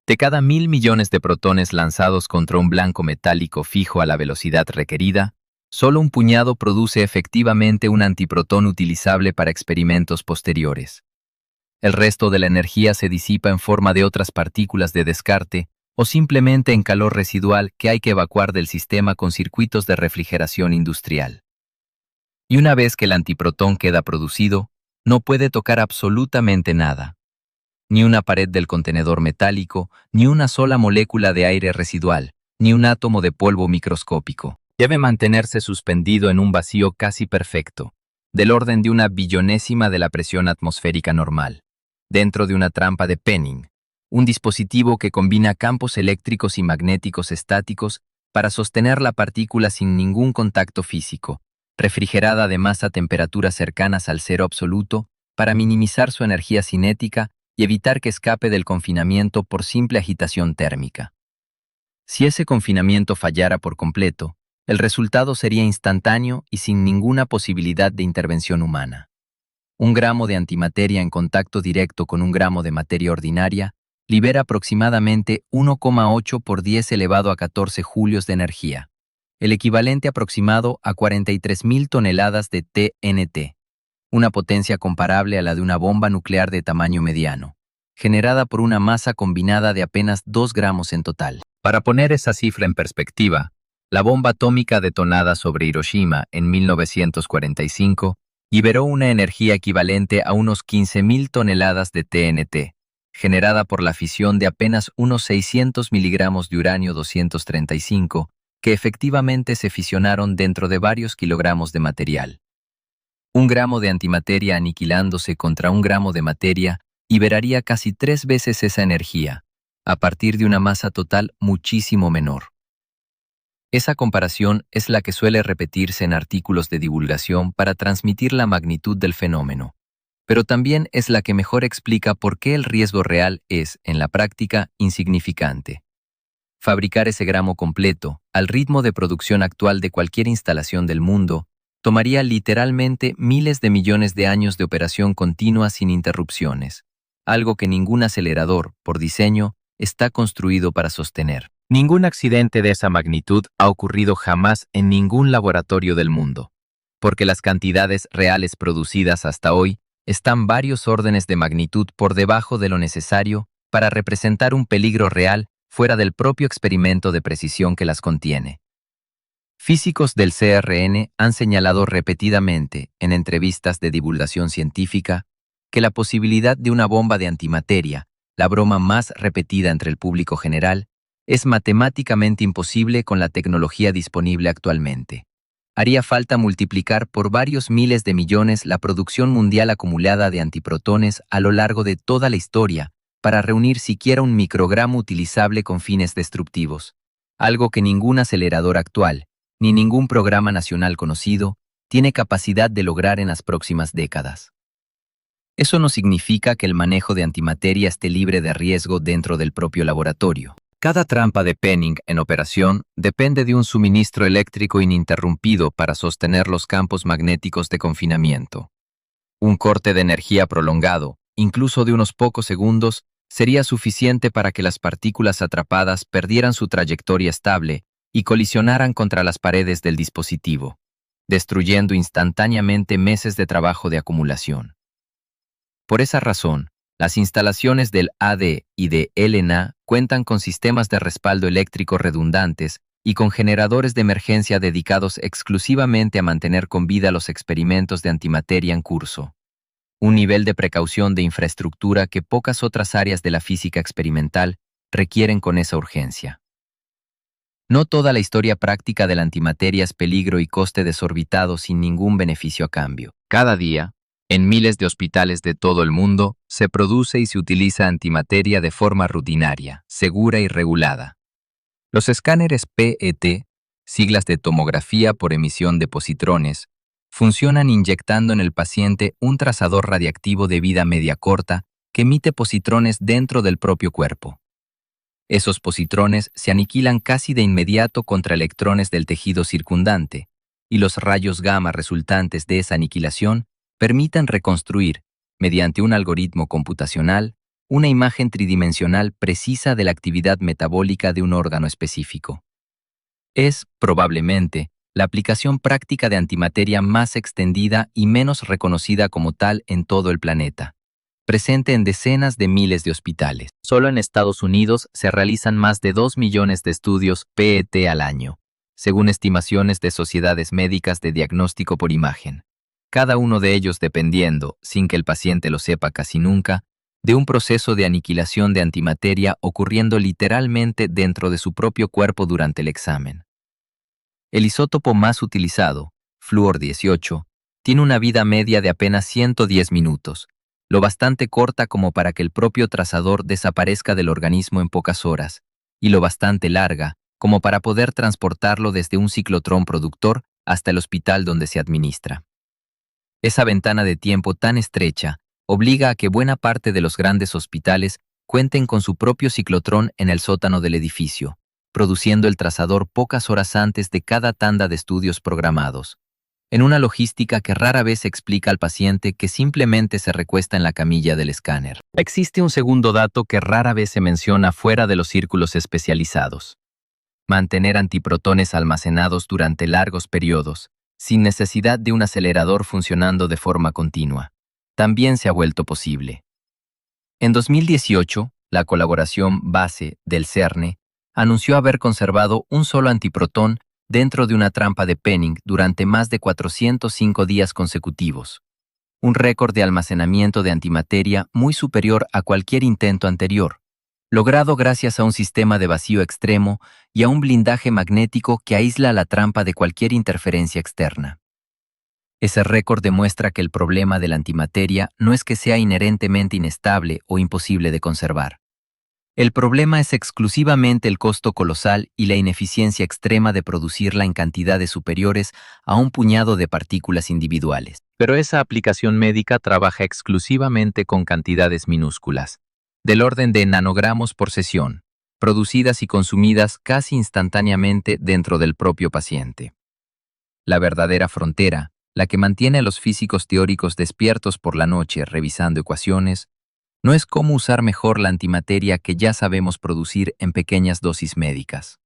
De cada 1.000 millones de protones lanzados contra un blanco metálico fijo a la velocidad requerida, solo un puñado produce efectivamente un antiprotón utilizable para experimentos posteriores. El resto de la energía se disipa en forma de otras partículas de descarte, o simplemente en calor residual que hay que evacuar del sistema con circuitos de refrigeración industrial. Y una vez que el antiprotón queda producido, no puede tocar absolutamente nada. Ni una pared del contenedor metálico, ni una sola molécula de aire residual, ni un átomo de polvo microscópico. Debe mantenerse suspendido en un vacío casi perfecto, del orden de una billonésima de la presión atmosférica normal, dentro de una trampa de Penning, un dispositivo que combina campos eléctricos y magnéticos estáticos para sostener la partícula sin ningún contacto físico, refrigerada además a temperaturas cercanas al cero absoluto para minimizar su energía cinética y evitar que escape del confinamiento por simple agitación térmica. Si ese confinamiento fallara por completo, el resultado sería instantáneo y sin ninguna posibilidad de intervención humana. Un gramo de antimateria en contacto directo con un gramo de materia ordinaria libera aproximadamente 1,8 por 10 elevado a 14 julios de energía, el equivalente aproximado a 43.000 toneladas de TNT, una potencia comparable a la de una bomba nuclear de tamaño mediano, generada por una masa combinada de apenas 2 gramos en total. Para poner esa cifra en perspectiva, la bomba atómica detonada sobre Hiroshima en 1945 liberó una energía equivalente a unos 15.000 toneladas de TNT, generada por la fisión de apenas unos 600 miligramos de uranio 235, que efectivamente se fisionaron dentro de varios kilogramos de material. Un gramo de antimateria aniquilándose contra un gramo de materia liberaría casi 3 veces esa energía, a partir de una masa total muchísimo menor. Esa comparación es la que suele repetirse en artículos de divulgación para transmitir la magnitud del fenómeno, pero también es la que mejor explica por qué el riesgo real es, en la práctica, insignificante. Fabricar ese gramo completo, al ritmo de producción actual de cualquier instalación del mundo, tomaría literalmente miles de millones de años de operación continua sin interrupciones, algo que ningún acelerador, por diseño, está construido para sostener. Ningún accidente de esa magnitud ha ocurrido jamás en ningún laboratorio del mundo, porque las cantidades reales producidas hasta hoy están varios órdenes de magnitud por debajo de lo necesario para representar un peligro real fuera del propio experimento de precisión que las contiene. Físicos del CERN han señalado repetidamente, en entrevistas de divulgación científica, que la posibilidad de una bomba de antimateria, la broma más repetida entre el público general, es matemáticamente imposible con la tecnología disponible actualmente. Haría falta multiplicar por varios miles de millones la producción mundial acumulada de antiprotones a lo largo de toda la historia para reunir siquiera un microgramo utilizable con fines destructivos, algo que ningún acelerador actual, ni ningún programa nacional conocido, tiene capacidad de lograr en las próximas décadas. Eso no significa que el manejo de antimateria esté libre de riesgo dentro del propio laboratorio. Cada trampa de Penning en operación depende de un suministro eléctrico ininterrumpido para sostener los campos magnéticos de confinamiento. Un corte de energía prolongado, incluso de unos pocos segundos, sería suficiente para que las partículas atrapadas perdieran su trayectoria estable y colisionaran contra las paredes del dispositivo, destruyendo instantáneamente meses de trabajo de acumulación. Por esa razón, las instalaciones del AD y de LNA cuentan con sistemas de respaldo eléctrico redundantes y con generadores de emergencia dedicados exclusivamente a mantener con vida los experimentos de antimateria en curso. Un nivel de precaución de infraestructura que pocas otras áreas de la física experimental requieren con esa urgencia. No toda la historia práctica de la antimateria es peligro y coste desorbitado sin ningún beneficio a cambio. Cada día, en miles de hospitales de todo el mundo, se produce y se utiliza antimateria de forma rutinaria, segura y regulada. Los escáneres PET, siglas de tomografía por emisión de positrones, funcionan inyectando en el paciente un trazador radiactivo de vida media corta que emite positrones dentro del propio cuerpo. Esos positrones se aniquilan casi de inmediato contra electrones del tejido circundante, y los rayos gamma resultantes de esa aniquilación permiten reconstruir, mediante un algoritmo computacional, una imagen tridimensional precisa de la actividad metabólica de un órgano específico. Es, probablemente, la aplicación práctica de antimateria más extendida y menos reconocida como tal en todo el planeta, presente en decenas de miles de hospitales. Solo en Estados Unidos se realizan más de 2 millones de estudios PET al año, según estimaciones de sociedades médicas de diagnóstico por imagen. Cada uno de ellos dependiendo, sin que el paciente lo sepa casi nunca, de un proceso de aniquilación de antimateria ocurriendo literalmente dentro de su propio cuerpo durante el examen. El isótopo más utilizado, flúor 18, tiene una vida media de apenas 110 minutos, lo bastante corta como para que el propio trazador desaparezca del organismo en pocas horas, y lo bastante larga como para poder transportarlo desde un ciclotrón productor hasta el hospital donde se administra. Esa ventana de tiempo tan estrecha obliga a que buena parte de los grandes hospitales cuenten con su propio ciclotrón en el sótano del edificio, produciendo el trazador pocas horas antes de cada tanda de estudios programados, en una logística que rara vez explica al paciente que simplemente se recuesta en la camilla del escáner. Existe un segundo dato que rara vez se menciona fuera de los círculos especializados. Mantener antiprotones almacenados durante largos periodos, sin necesidad de un acelerador funcionando de forma continua, también se ha vuelto posible. En 2018, la colaboración BASE del CERN anunció haber conservado un solo antiprotón dentro de una trampa de Penning durante más de 405 días consecutivos, un récord de almacenamiento de antimateria muy superior a cualquier intento anterior, logrado gracias a un sistema de vacío extremo y a un blindaje magnético que aísla la trampa de cualquier interferencia externa. Ese récord demuestra que el problema de la antimateria no es que sea inherentemente inestable o imposible de conservar. El problema es exclusivamente el costo colosal y la ineficiencia extrema de producirla en cantidades superiores a un puñado de partículas individuales. Pero esa aplicación médica trabaja exclusivamente con cantidades minúsculas, del orden de nanogramos por sesión, producidas y consumidas casi instantáneamente dentro del propio paciente. la verdadera frontera, la que mantiene a los físicos teóricos despiertos por la noche revisando ecuaciones, no es cómo usar mejor la antimateria que ya sabemos producir en pequeñas dosis médicas.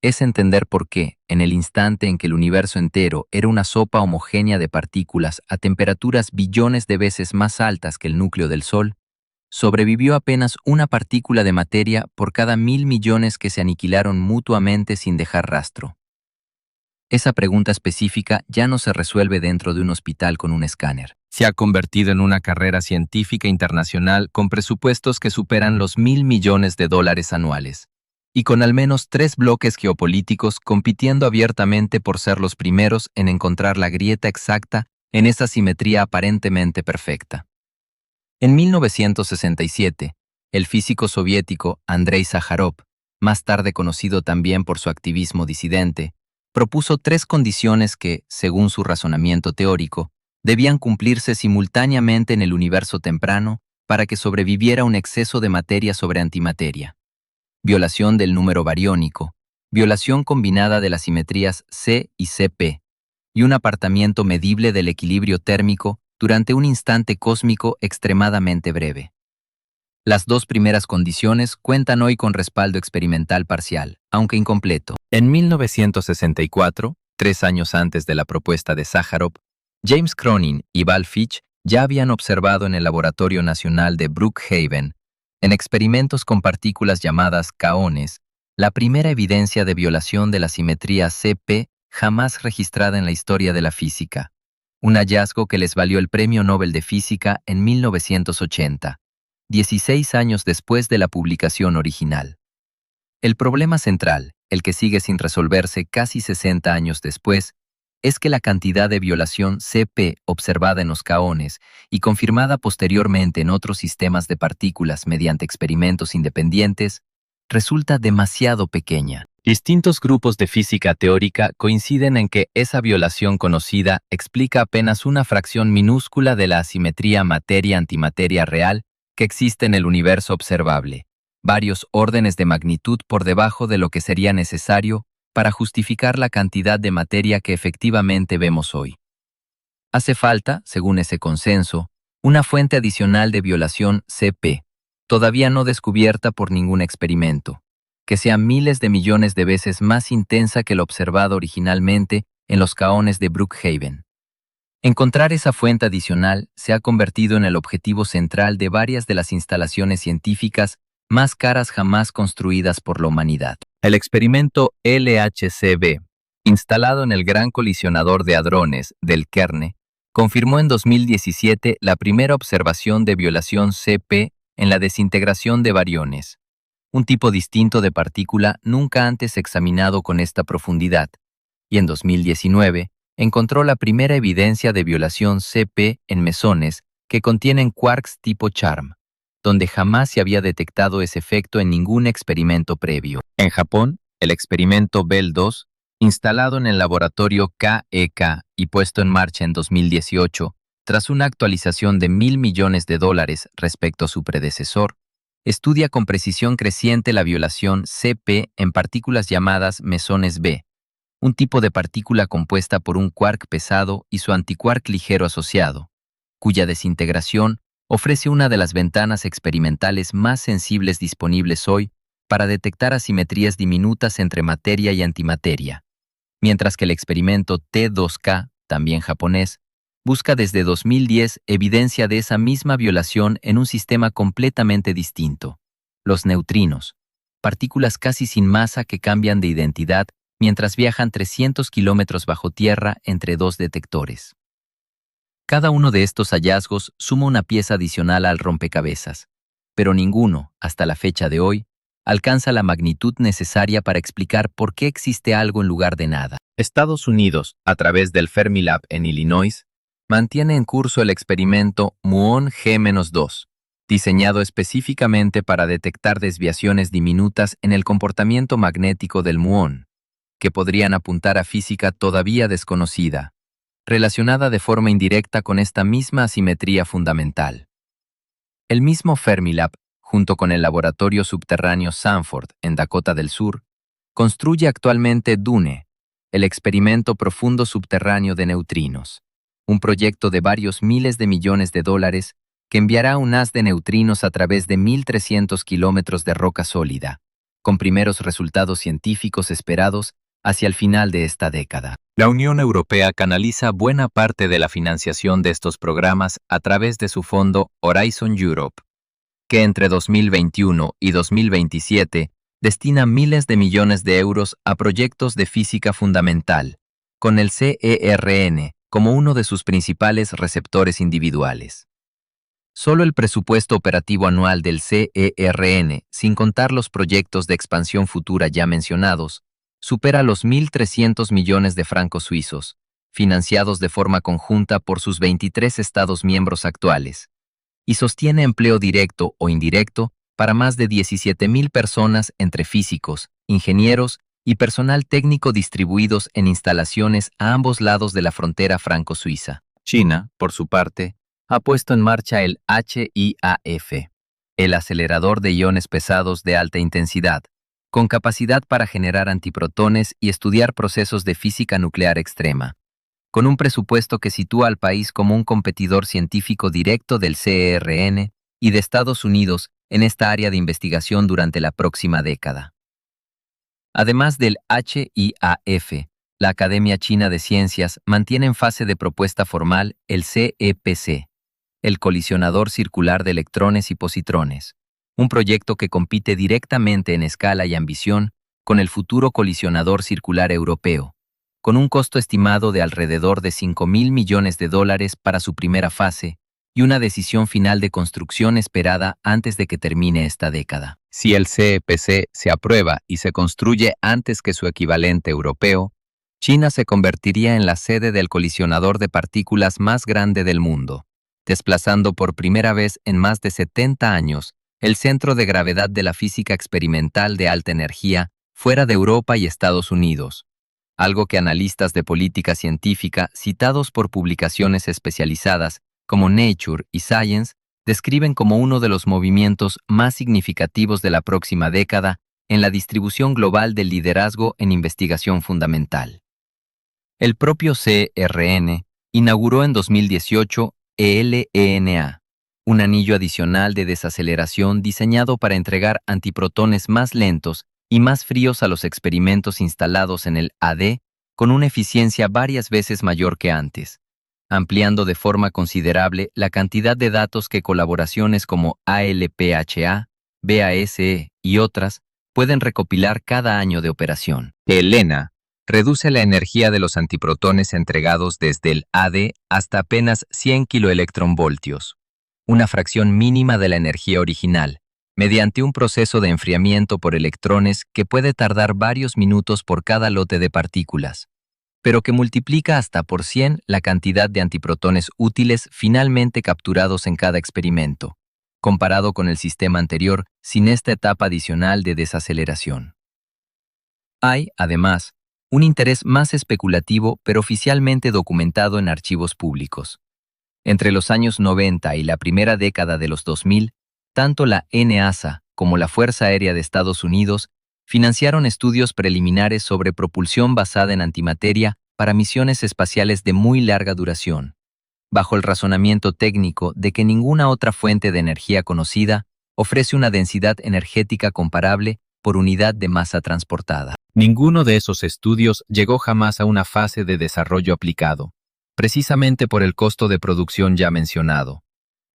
Es entender por qué, en el instante en que el universo entero era una sopa homogénea de partículas a temperaturas billones de veces más altas que el núcleo del Sol, sobrevivió apenas una partícula de materia por cada 1.000 millones que se aniquilaron mutuamente sin dejar rastro. Esa pregunta específica ya no se resuelve dentro de un hospital con un escáner. Se ha convertido en una carrera científica internacional con presupuestos que superan los $1.000 millones anuales, y con al menos 3 bloques geopolíticos compitiendo abiertamente por ser los primeros en encontrar la grieta exacta en esa simetría aparentemente perfecta. En 1967, el físico soviético Andrei Sájarov, más tarde conocido también por su activismo disidente, propuso 3 condiciones que, según su razonamiento teórico, debían cumplirse simultáneamente en el universo temprano para que sobreviviera un exceso de materia sobre antimateria: violación del número bariónico, violación combinada de las simetrías C y CP, y un apartamiento medible del equilibrio térmico durante un instante cósmico extremadamente breve. Las 2 primeras condiciones cuentan hoy con respaldo experimental parcial, aunque incompleto. En 1964, 3 años antes de la propuesta de Sájarov, James Cronin y Val Fitch ya habían observado en el Laboratorio Nacional de Brookhaven, en experimentos con partículas llamadas kaones, la primera evidencia de violación de la simetría CP jamás registrada en la historia de la física, un hallazgo que les valió el Premio Nobel de Física en 1980. 16 años después de la publicación original. El problema central, el que sigue sin resolverse casi 60 años después, es que la cantidad de violación CP observada en los kaones y confirmada posteriormente en otros sistemas de partículas mediante experimentos independientes resulta demasiado pequeña. Distintos grupos de física teórica coinciden en que esa violación conocida explica apenas una fracción minúscula de la asimetría materia-antimateria real que existe en el universo observable, varios órdenes de magnitud por debajo de lo que sería necesario para justificar la cantidad de materia que efectivamente vemos hoy. Hace falta, según ese consenso, una fuente adicional de violación CP, todavía no descubierta por ningún experimento, que sea miles de millones de veces más intensa que la observada originalmente en los kaones de Brookhaven. Encontrar esa fuente adicional se ha convertido en el objetivo central de varias de las instalaciones científicas más caras jamás construidas por la humanidad. El experimento LHCb, instalado en el Gran Colisionador de Hadrones del CERN, confirmó en 2017 la primera observación de violación CP en la desintegración de bariones, un tipo distinto de partícula nunca antes examinado con esta profundidad, y en 2019 encontró la primera evidencia de violación CP en mesones que contienen quarks tipo CHARMM, donde jamás se había detectado ese efecto en ningún experimento previo. En Japón, el experimento BEL 2, instalado en el laboratorio KEK y puesto en marcha en 2018, tras una actualización de $1.000 millones respecto a su predecesor, estudia con precisión creciente la violación CP en partículas llamadas mesones B, un tipo de partícula compuesta por un quark pesado y su antiquark ligero asociado, cuya desintegración ofrece una de las ventanas experimentales más sensibles disponibles hoy para detectar asimetrías diminutas entre materia y antimateria, mientras que el experimento T2K, también japonés, busca desde 2010 evidencia de esa misma violación en un sistema completamente distinto: los neutrinos, partículas casi sin masa que cambian de identidad mientras viajan 300 kilómetros bajo tierra entre 2 detectores. Cada uno de estos hallazgos suma una pieza adicional al rompecabezas, pero ninguno, hasta la fecha de hoy, alcanza la magnitud necesaria para explicar por qué existe algo en lugar de nada. Estados Unidos, a través del Fermilab en Illinois, mantiene en curso el experimento Muon G-2, diseñado específicamente para detectar desviaciones diminutas en el comportamiento magnético del muón, que podrían apuntar a física todavía desconocida, relacionada de forma indirecta con esta misma asimetría fundamental. El mismo Fermilab, junto con el laboratorio subterráneo Sanford en Dakota del Sur, construye actualmente DUNE, el experimento profundo subterráneo de neutrinos, un proyecto de varios miles de millones de dólares que enviará un haz de neutrinos a través de 1.300 kilómetros de roca sólida, con primeros resultados científicos esperados hacia el final de esta década. La Unión Europea canaliza buena parte de la financiación de estos programas a través de su fondo Horizon Europe, que entre 2021 y 2027 destina miles de millones de euros a proyectos de física fundamental, con el CERN como uno de sus principales receptores individuales. Solo el presupuesto operativo anual del CERN, sin contar los proyectos de expansión futura ya mencionados, supera los 1.300 millones de francos suizos, financiados de forma conjunta por sus 23 Estados miembros actuales, y sostiene empleo directo o indirecto para más de 17.000 personas entre físicos, ingenieros y personal técnico distribuidos en instalaciones a ambos lados de la frontera franco-suiza. China, por su parte, ha puesto en marcha el HIAF, el acelerador de iones pesados de alta intensidad, con capacidad para generar antiprotones y estudiar procesos de física nuclear extrema, con un presupuesto que sitúa al país como un competidor científico directo del CERN y de Estados Unidos en esta área de investigación durante la próxima década. Además del HIAF, la Academia China de Ciencias mantiene en fase de propuesta formal el CEPC, el Colisionador Circular de Electrones y Positrones, un proyecto que compite directamente en escala y ambición con el futuro colisionador circular europeo, con un costo estimado de alrededor de 5.000 millones de dólares para su primera fase y una decisión final de construcción esperada antes de que termine esta década. Si el CEPC se aprueba y se construye antes que su equivalente europeo, China se convertiría en la sede del colisionador de partículas más grande del mundo, desplazando por primera vez en más de 70 años el centro de gravedad de la física experimental de alta energía fuera de Europa y Estados Unidos, algo que analistas de política científica citados por publicaciones especializadas como Nature y Science describen como uno de los movimientos más significativos de la próxima década en la distribución global del liderazgo en investigación fundamental. El propio CERN inauguró en 2018 LENA, un anillo adicional de desaceleración diseñado para entregar antiprotones más lentos y más fríos a los experimentos instalados en el AD con una eficiencia varias veces mayor que antes, ampliando de forma considerable la cantidad de datos que colaboraciones como ALPHA, BASE y otras pueden recopilar cada año de operación. LENA reduce la energía de los antiprotones entregados desde el AD hasta apenas 100 kiloelectronvoltios, una fracción mínima de la energía original, mediante un proceso de enfriamiento por electrones que puede tardar varios minutos por cada lote de partículas, pero que multiplica hasta por 100 la cantidad de antiprotones útiles finalmente capturados en cada experimento, comparado con el sistema anterior sin esta etapa adicional de desaceleración. Hay, además, un interés más especulativo pero oficialmente documentado en archivos públicos. Entre los años 90 y la primera década de los 2000, tanto la NASA como la Fuerza Aérea de Estados Unidos financiaron estudios preliminares sobre propulsión basada en antimateria para misiones espaciales de muy larga duración, bajo el razonamiento técnico de que ninguna otra fuente de energía conocida ofrece una densidad energética comparable por unidad de masa transportada. Ninguno de esos estudios llegó jamás a una fase de desarrollo aplicado, precisamente por el costo de producción ya mencionado,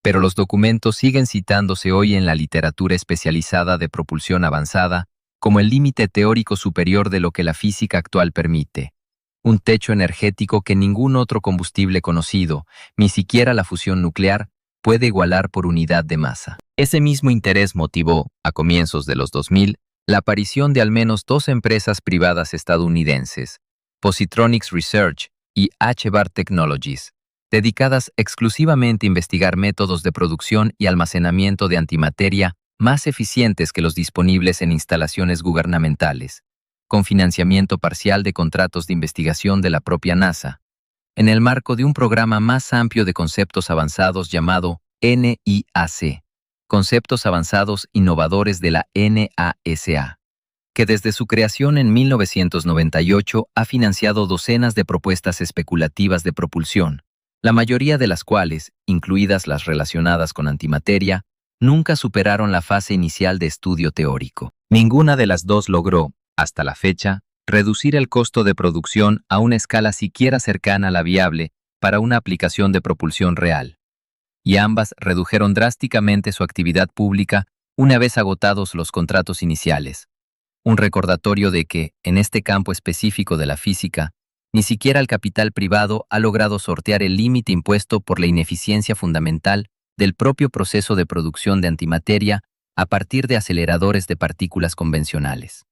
pero los documentos siguen citándose hoy en la literatura especializada de propulsión avanzada como el límite teórico superior de lo que la física actual permite, un techo energético que ningún otro combustible conocido, ni siquiera la fusión nuclear, puede igualar por unidad de masa. Ese mismo interés motivó, a comienzos de los 2000, la aparición de al menos 2 empresas privadas estadounidenses, Positronics Research y HBAR Technologies, dedicadas exclusivamente a investigar métodos de producción y almacenamiento de antimateria más eficientes que los disponibles en instalaciones gubernamentales, con financiamiento parcial de contratos de investigación de la propia NASA, en el marco de un programa más amplio de conceptos avanzados llamado NIAC, Conceptos Avanzados Innovadores de la NASA. que desde su creación en 1998 ha financiado docenas de propuestas especulativas de propulsión, la mayoría de las cuales, incluidas las relacionadas con antimateria, nunca superaron la fase inicial de estudio teórico. Ninguna de las dos logró, hasta la fecha, reducir el costo de producción a una escala siquiera cercana a la viable para una aplicación de propulsión real. Y ambas redujeron drásticamente su actividad pública una vez agotados los contratos iniciales. Un recordatorio de que, en este campo específico de la física, ni siquiera el capital privado ha logrado sortear el límite impuesto por la ineficiencia fundamental del propio proceso de producción de antimateria a partir de aceleradores de partículas convencionales.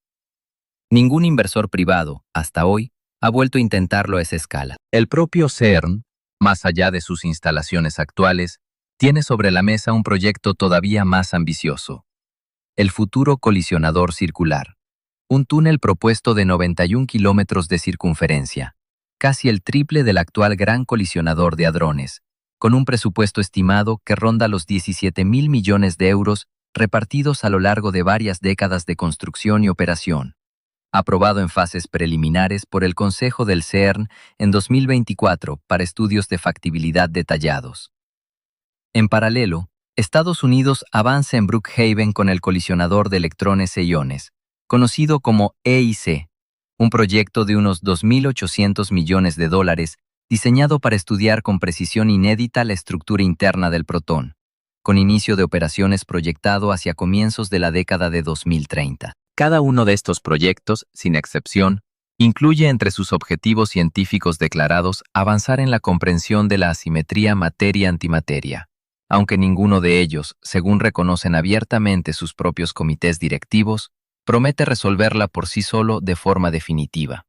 Ningún inversor privado, hasta hoy, ha vuelto a intentarlo a esa escala. El propio CERN, más allá de sus instalaciones actuales, tiene sobre la mesa un proyecto todavía más ambicioso: el futuro colisionador circular. Un túnel propuesto de 91 kilómetros de circunferencia, casi el triple del actual gran colisionador de hadrones, con un presupuesto estimado que ronda los 17.000 millones de euros repartidos a lo largo de varias décadas de construcción y operación. Aprobado en fases preliminares por el Consejo del CERN en 2024 para estudios de factibilidad detallados. En paralelo, Estados Unidos avanza en Brookhaven con el colisionador de electrones e iones, conocido como EIC, un proyecto de unos 2.800 millones de dólares diseñado para estudiar con precisión inédita la estructura interna del protón, con inicio de operaciones proyectado hacia comienzos de la década de 2030. Cada uno de estos proyectos, sin excepción, incluye entre sus objetivos científicos declarados avanzar en la comprensión de la asimetría materia-antimateria, aunque ninguno de ellos, según reconocen abiertamente sus propios comités directivos, promete resolverla por sí solo de forma definitiva.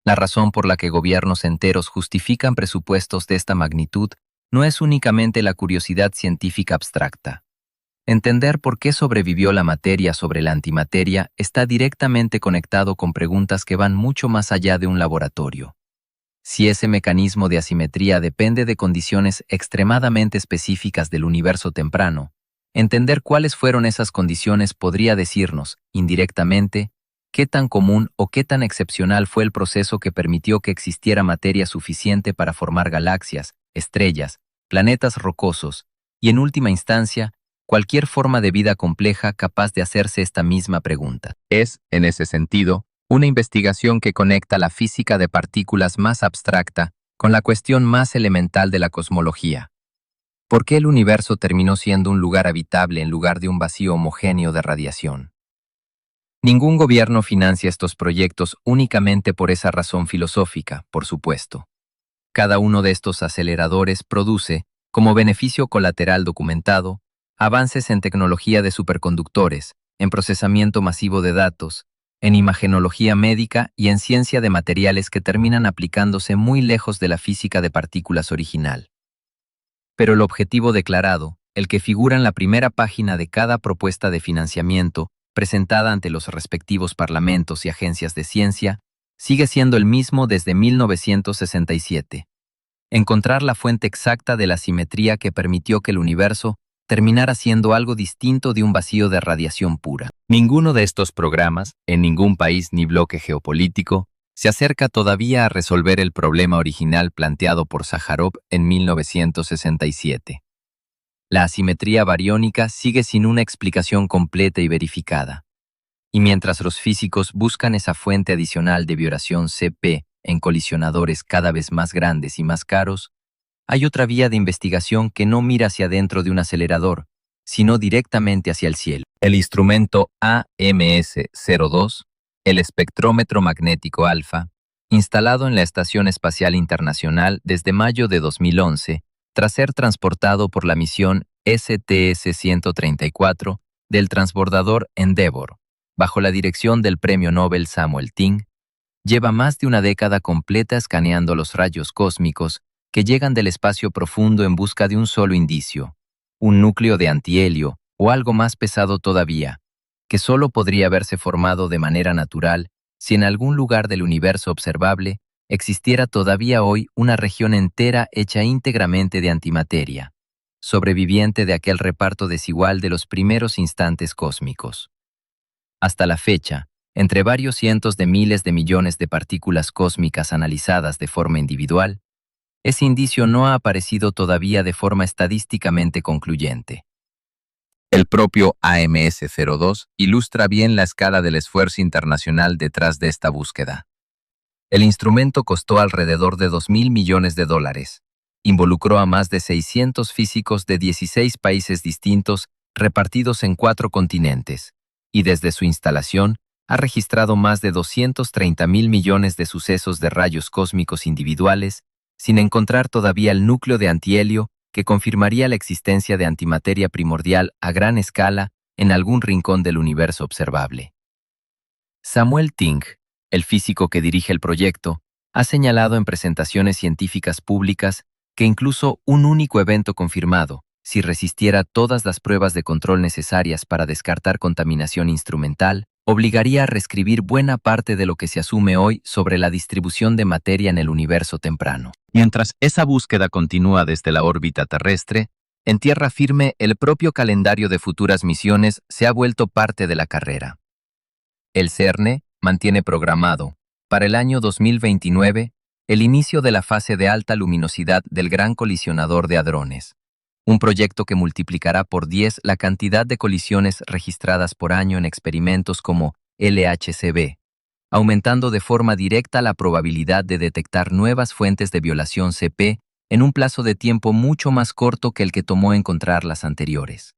La razón por la que gobiernos enteros justifican presupuestos de esta magnitud no es únicamente la curiosidad científica abstracta. Entender por qué sobrevivió la materia sobre la antimateria está directamente conectado con preguntas que van mucho más allá de un laboratorio. Si ese mecanismo de asimetría depende de condiciones extremadamente específicas del universo temprano, entender cuáles fueron esas condiciones podría decirnos, indirectamente, qué tan común o qué tan excepcional fue el proceso que permitió que existiera materia suficiente para formar galaxias, estrellas, planetas rocosos y, en última instancia, cualquier forma de vida compleja capaz de hacerse esta misma pregunta. Es, en ese sentido, una investigación que conecta la física de partículas más abstracta con la cuestión más elemental de la cosmología. ¿Por qué el universo terminó siendo un lugar habitable en lugar de un vacío homogéneo de radiación? Ningún gobierno financia estos proyectos únicamente por esa razón filosófica, por supuesto. Cada uno de estos aceleradores produce, como beneficio colateral documentado, avances en tecnología de superconductores, en procesamiento masivo de datos, en imagenología médica y en ciencia de materiales que terminan aplicándose muy lejos de la física de partículas original. Pero el objetivo declarado, el que figura en la primera página de cada propuesta de financiamiento presentada ante los respectivos parlamentos y agencias de ciencia, sigue siendo el mismo desde 1967. Encontrar la fuente exacta de la simetría que permitió que el universo terminara siendo algo distinto de un vacío de radiación pura. Ninguno de estos programas, en ningún país ni bloque geopolítico, se acerca todavía a resolver el problema original planteado por Sájarov en 1967. La asimetría bariónica sigue sin una explicación completa y verificada. Y mientras los físicos buscan esa fuente adicional de vibración CP en colisionadores cada vez más grandes y más caros, hay otra vía de investigación que no mira hacia dentro de un acelerador, sino directamente hacia el cielo. El instrumento AMS-02, el espectrómetro magnético alfa, instalado en la Estación Espacial Internacional desde mayo de 2011, tras ser transportado por la misión STS-134 del transbordador Endeavour, bajo la dirección del Premio Nobel Samuel Ting, lleva más de una década completa escaneando los rayos cósmicos que llegan del espacio profundo en busca de un solo indicio, un núcleo de antihelio o algo más pesado todavía, que solo podría haberse formado de manera natural si en algún lugar del universo observable existiera todavía hoy una región entera hecha íntegramente de antimateria, sobreviviente de aquel reparto desigual de los primeros instantes cósmicos. Hasta la fecha, Entre varios cientos de miles de millones de partículas cósmicas analizadas de forma individual, ese indicio no ha aparecido todavía de forma estadísticamente concluyente. El propio AMS-02 ilustra bien la escala del esfuerzo internacional detrás de esta búsqueda. El instrumento costó alrededor de $2.000 millones. Involucró a más de 600 físicos de 16 países distintos repartidos en 4 continentes, y desde su instalación ha registrado más de 230.000 millones de sucesos de rayos cósmicos individuales, sin encontrar todavía el núcleo de antihelio que confirmaría la existencia de antimateria primordial a gran escala en algún rincón del universo observable. Samuel Ting, el físico que dirige el proyecto, ha señalado en presentaciones científicas públicas que incluso un único evento confirmado, si resistiera todas las pruebas de control necesarias para descartar contaminación instrumental, obligaría a reescribir buena parte de lo que se asume hoy sobre la distribución de materia en el universo temprano. Mientras esa búsqueda continúa desde la órbita terrestre, en tierra firme el propio calendario de futuras misiones se ha vuelto parte de la carrera. El CERN mantiene programado, para el año 2029, el inicio de la fase de alta luminosidad del Gran Colisionador de Hadrones, un proyecto que multiplicará por 10 la cantidad de colisiones registradas por año en experimentos como LHCb, aumentando de forma directa la probabilidad de detectar nuevas fuentes de violación CP en un plazo de tiempo mucho más corto que el que tomó encontrar las anteriores.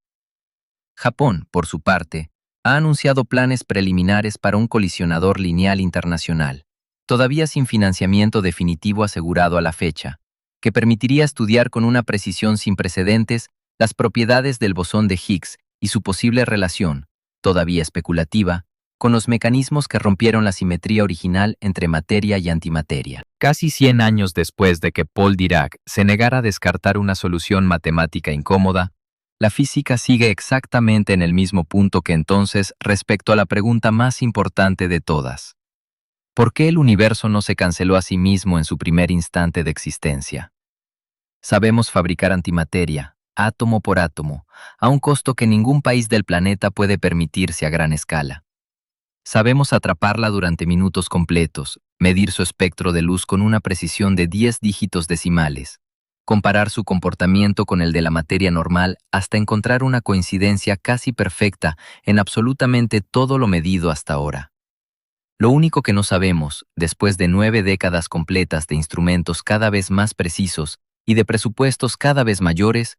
Japón, por su parte, ha anunciado planes preliminares para un colisionador lineal internacional, todavía sin financiamiento definitivo asegurado a la fecha, que permitiría estudiar con una precisión sin precedentes las propiedades del bosón de Higgs y su posible relación, todavía especulativa, con los mecanismos que rompieron la simetría original entre materia y antimateria. Casi 100 años después de que Paul Dirac se negara a descartar una solución matemática incómoda, la física sigue exactamente en el mismo punto que entonces respecto a la pregunta más importante de todas. ¿Por qué el universo no se canceló a sí mismo en su primer instante de existencia? Sabemos fabricar antimateria, átomo por átomo, a un costo que ningún país del planeta puede permitirse a gran escala. Sabemos atraparla durante minutos completos, medir su espectro de luz con una precisión de 10 dígitos decimales, comparar su comportamiento con el de la materia normal hasta encontrar una coincidencia casi perfecta en absolutamente todo lo medido hasta ahora. Lo único que no sabemos, después de 9 décadas completas de instrumentos cada vez más precisos y de presupuestos cada vez mayores,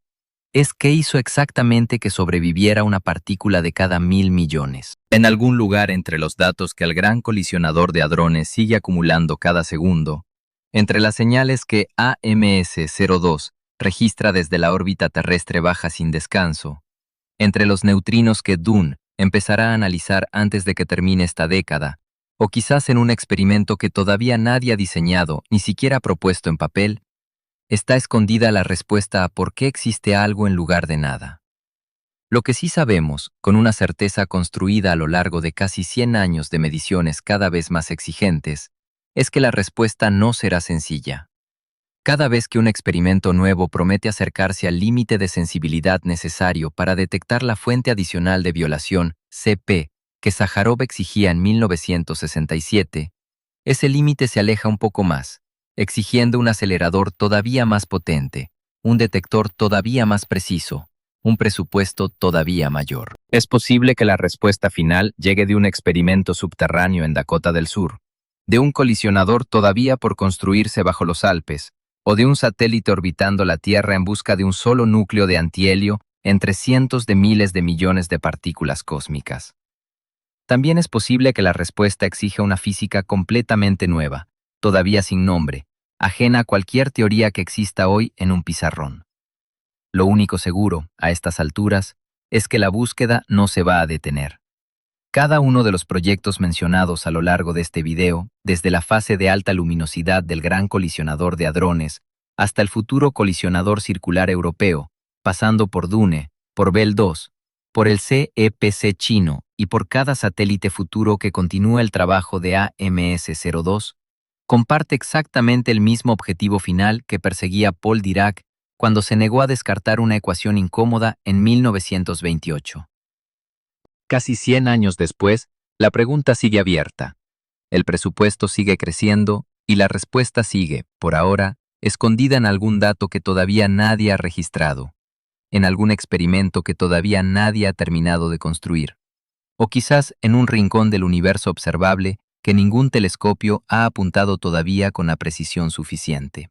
es qué hizo exactamente que sobreviviera una partícula de cada 1.000 millones. En algún lugar entre los datos que el Gran Colisionador de Hadrones sigue acumulando cada segundo, entre las señales que AMS-02 registra desde la órbita terrestre baja sin descanso, entre los neutrinos que Dunn empezará a analizar antes de que termine esta década, o quizás en un experimento que todavía nadie ha diseñado, ni siquiera propuesto en papel, está escondida la respuesta a por qué existe algo en lugar de nada. Lo que sí sabemos, con una certeza construida a lo largo de casi 100 años de mediciones cada vez más exigentes, es que la respuesta no será sencilla. Cada vez que un experimento nuevo promete acercarse al límite de sensibilidad necesario para detectar la fuente adicional de violación, CP, que Sájarov exigía en 1967, ese límite se aleja un poco más, exigiendo un acelerador todavía más potente, un detector todavía más preciso, un presupuesto todavía mayor. Es posible que la respuesta final llegue de un experimento subterráneo en Dakota del Sur, de un colisionador todavía por construirse bajo los Alpes, o de un satélite orbitando la Tierra en busca de un solo núcleo de antihelio entre cientos de miles de millones de partículas cósmicas. También es posible que la respuesta exija una física completamente nueva, todavía sin nombre, ajena a cualquier teoría que exista hoy en un pizarrón. Lo único seguro, a estas alturas, es que la búsqueda no se va a detener. Cada uno de los proyectos mencionados a lo largo de este video, desde la fase de alta luminosidad del Gran Colisionador de Hadrones hasta el futuro colisionador circular europeo, pasando por Dune, por Belle 2, por el CEPC chino y por cada satélite futuro que continúa el trabajo de AMS-02, comparte exactamente el mismo objetivo final que perseguía Paul Dirac cuando se negó a descartar una ecuación incómoda en 1928. Casi 100 años después, La pregunta sigue abierta, el presupuesto sigue creciendo y la respuesta sigue, por ahora, escondida en algún dato que todavía nadie ha registrado, en algún experimento que todavía nadie ha terminado de construir, o quizás en un rincón del universo observable que ningún telescopio ha apuntado todavía con la precisión suficiente.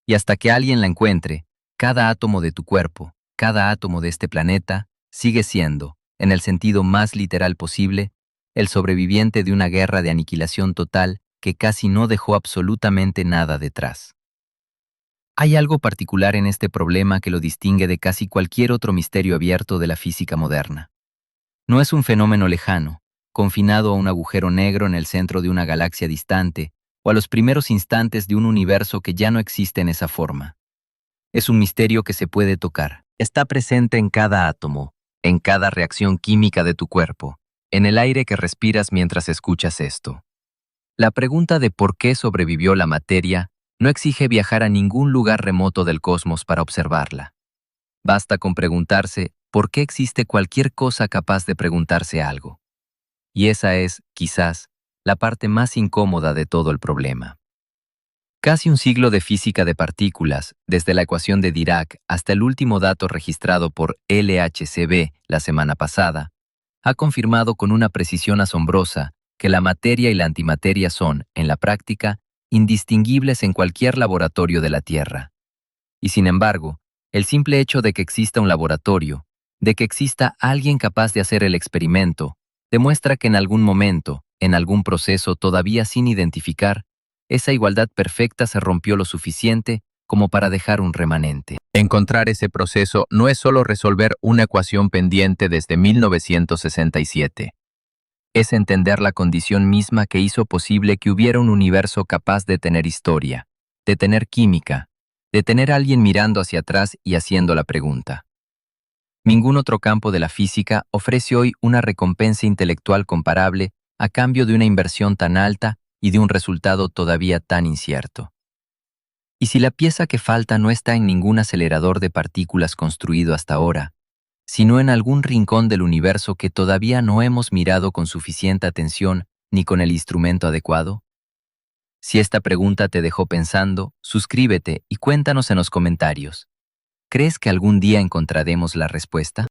Y hasta que alguien la encuentre, cada átomo de tu cuerpo, cada átomo de este planeta, sigue siendo, en el sentido más literal posible, el sobreviviente de una guerra de aniquilación total que casi no dejó absolutamente nada detrás. Hay algo particular en este problema que lo distingue de casi cualquier otro misterio abierto de la física moderna. No es un fenómeno lejano, confinado a un agujero negro en el centro de una galaxia distante o a los primeros instantes de un universo que ya no existe en esa forma. Es un misterio que se puede tocar. Está presente en cada átomo, en cada reacción química de tu cuerpo, en el aire que respiras mientras escuchas esto. La pregunta de por qué sobrevivió la materia no exige viajar a ningún lugar remoto del cosmos para observarla. Basta con preguntarse por qué existe cualquier cosa capaz de preguntarse algo. Y esa es, quizás, la parte más incómoda de todo el problema. Casi un siglo de física de partículas, desde la ecuación de Dirac hasta el último dato registrado por LHCb la semana pasada, ha confirmado con una precisión asombrosa que la materia y la antimateria son, en la práctica, indistinguibles en cualquier laboratorio de la Tierra. Y sin embargo, el simple hecho de que exista un laboratorio, de que exista alguien capaz de hacer el experimento, demuestra que en algún momento, en algún proceso todavía sin identificar, esa igualdad perfecta se rompió lo suficiente como para dejar un remanente. Encontrar ese proceso no es solo resolver una ecuación pendiente desde 1967. Es entender la condición misma que hizo posible que hubiera un universo capaz de tener historia, de tener química, de tener a alguien mirando hacia atrás y haciendo la pregunta. Ningún otro campo de la física ofrece hoy una recompensa intelectual comparable a cambio de una inversión tan alta y de un resultado todavía tan incierto. Y si la pieza que falta no está en ningún acelerador de partículas construido hasta ahora, sino en algún rincón del universo que todavía no hemos mirado con suficiente atención ni con el instrumento adecuado? Si esta pregunta te dejó pensando, suscríbete y cuéntanos en los comentarios. ¿Crees que algún día encontraremos la respuesta?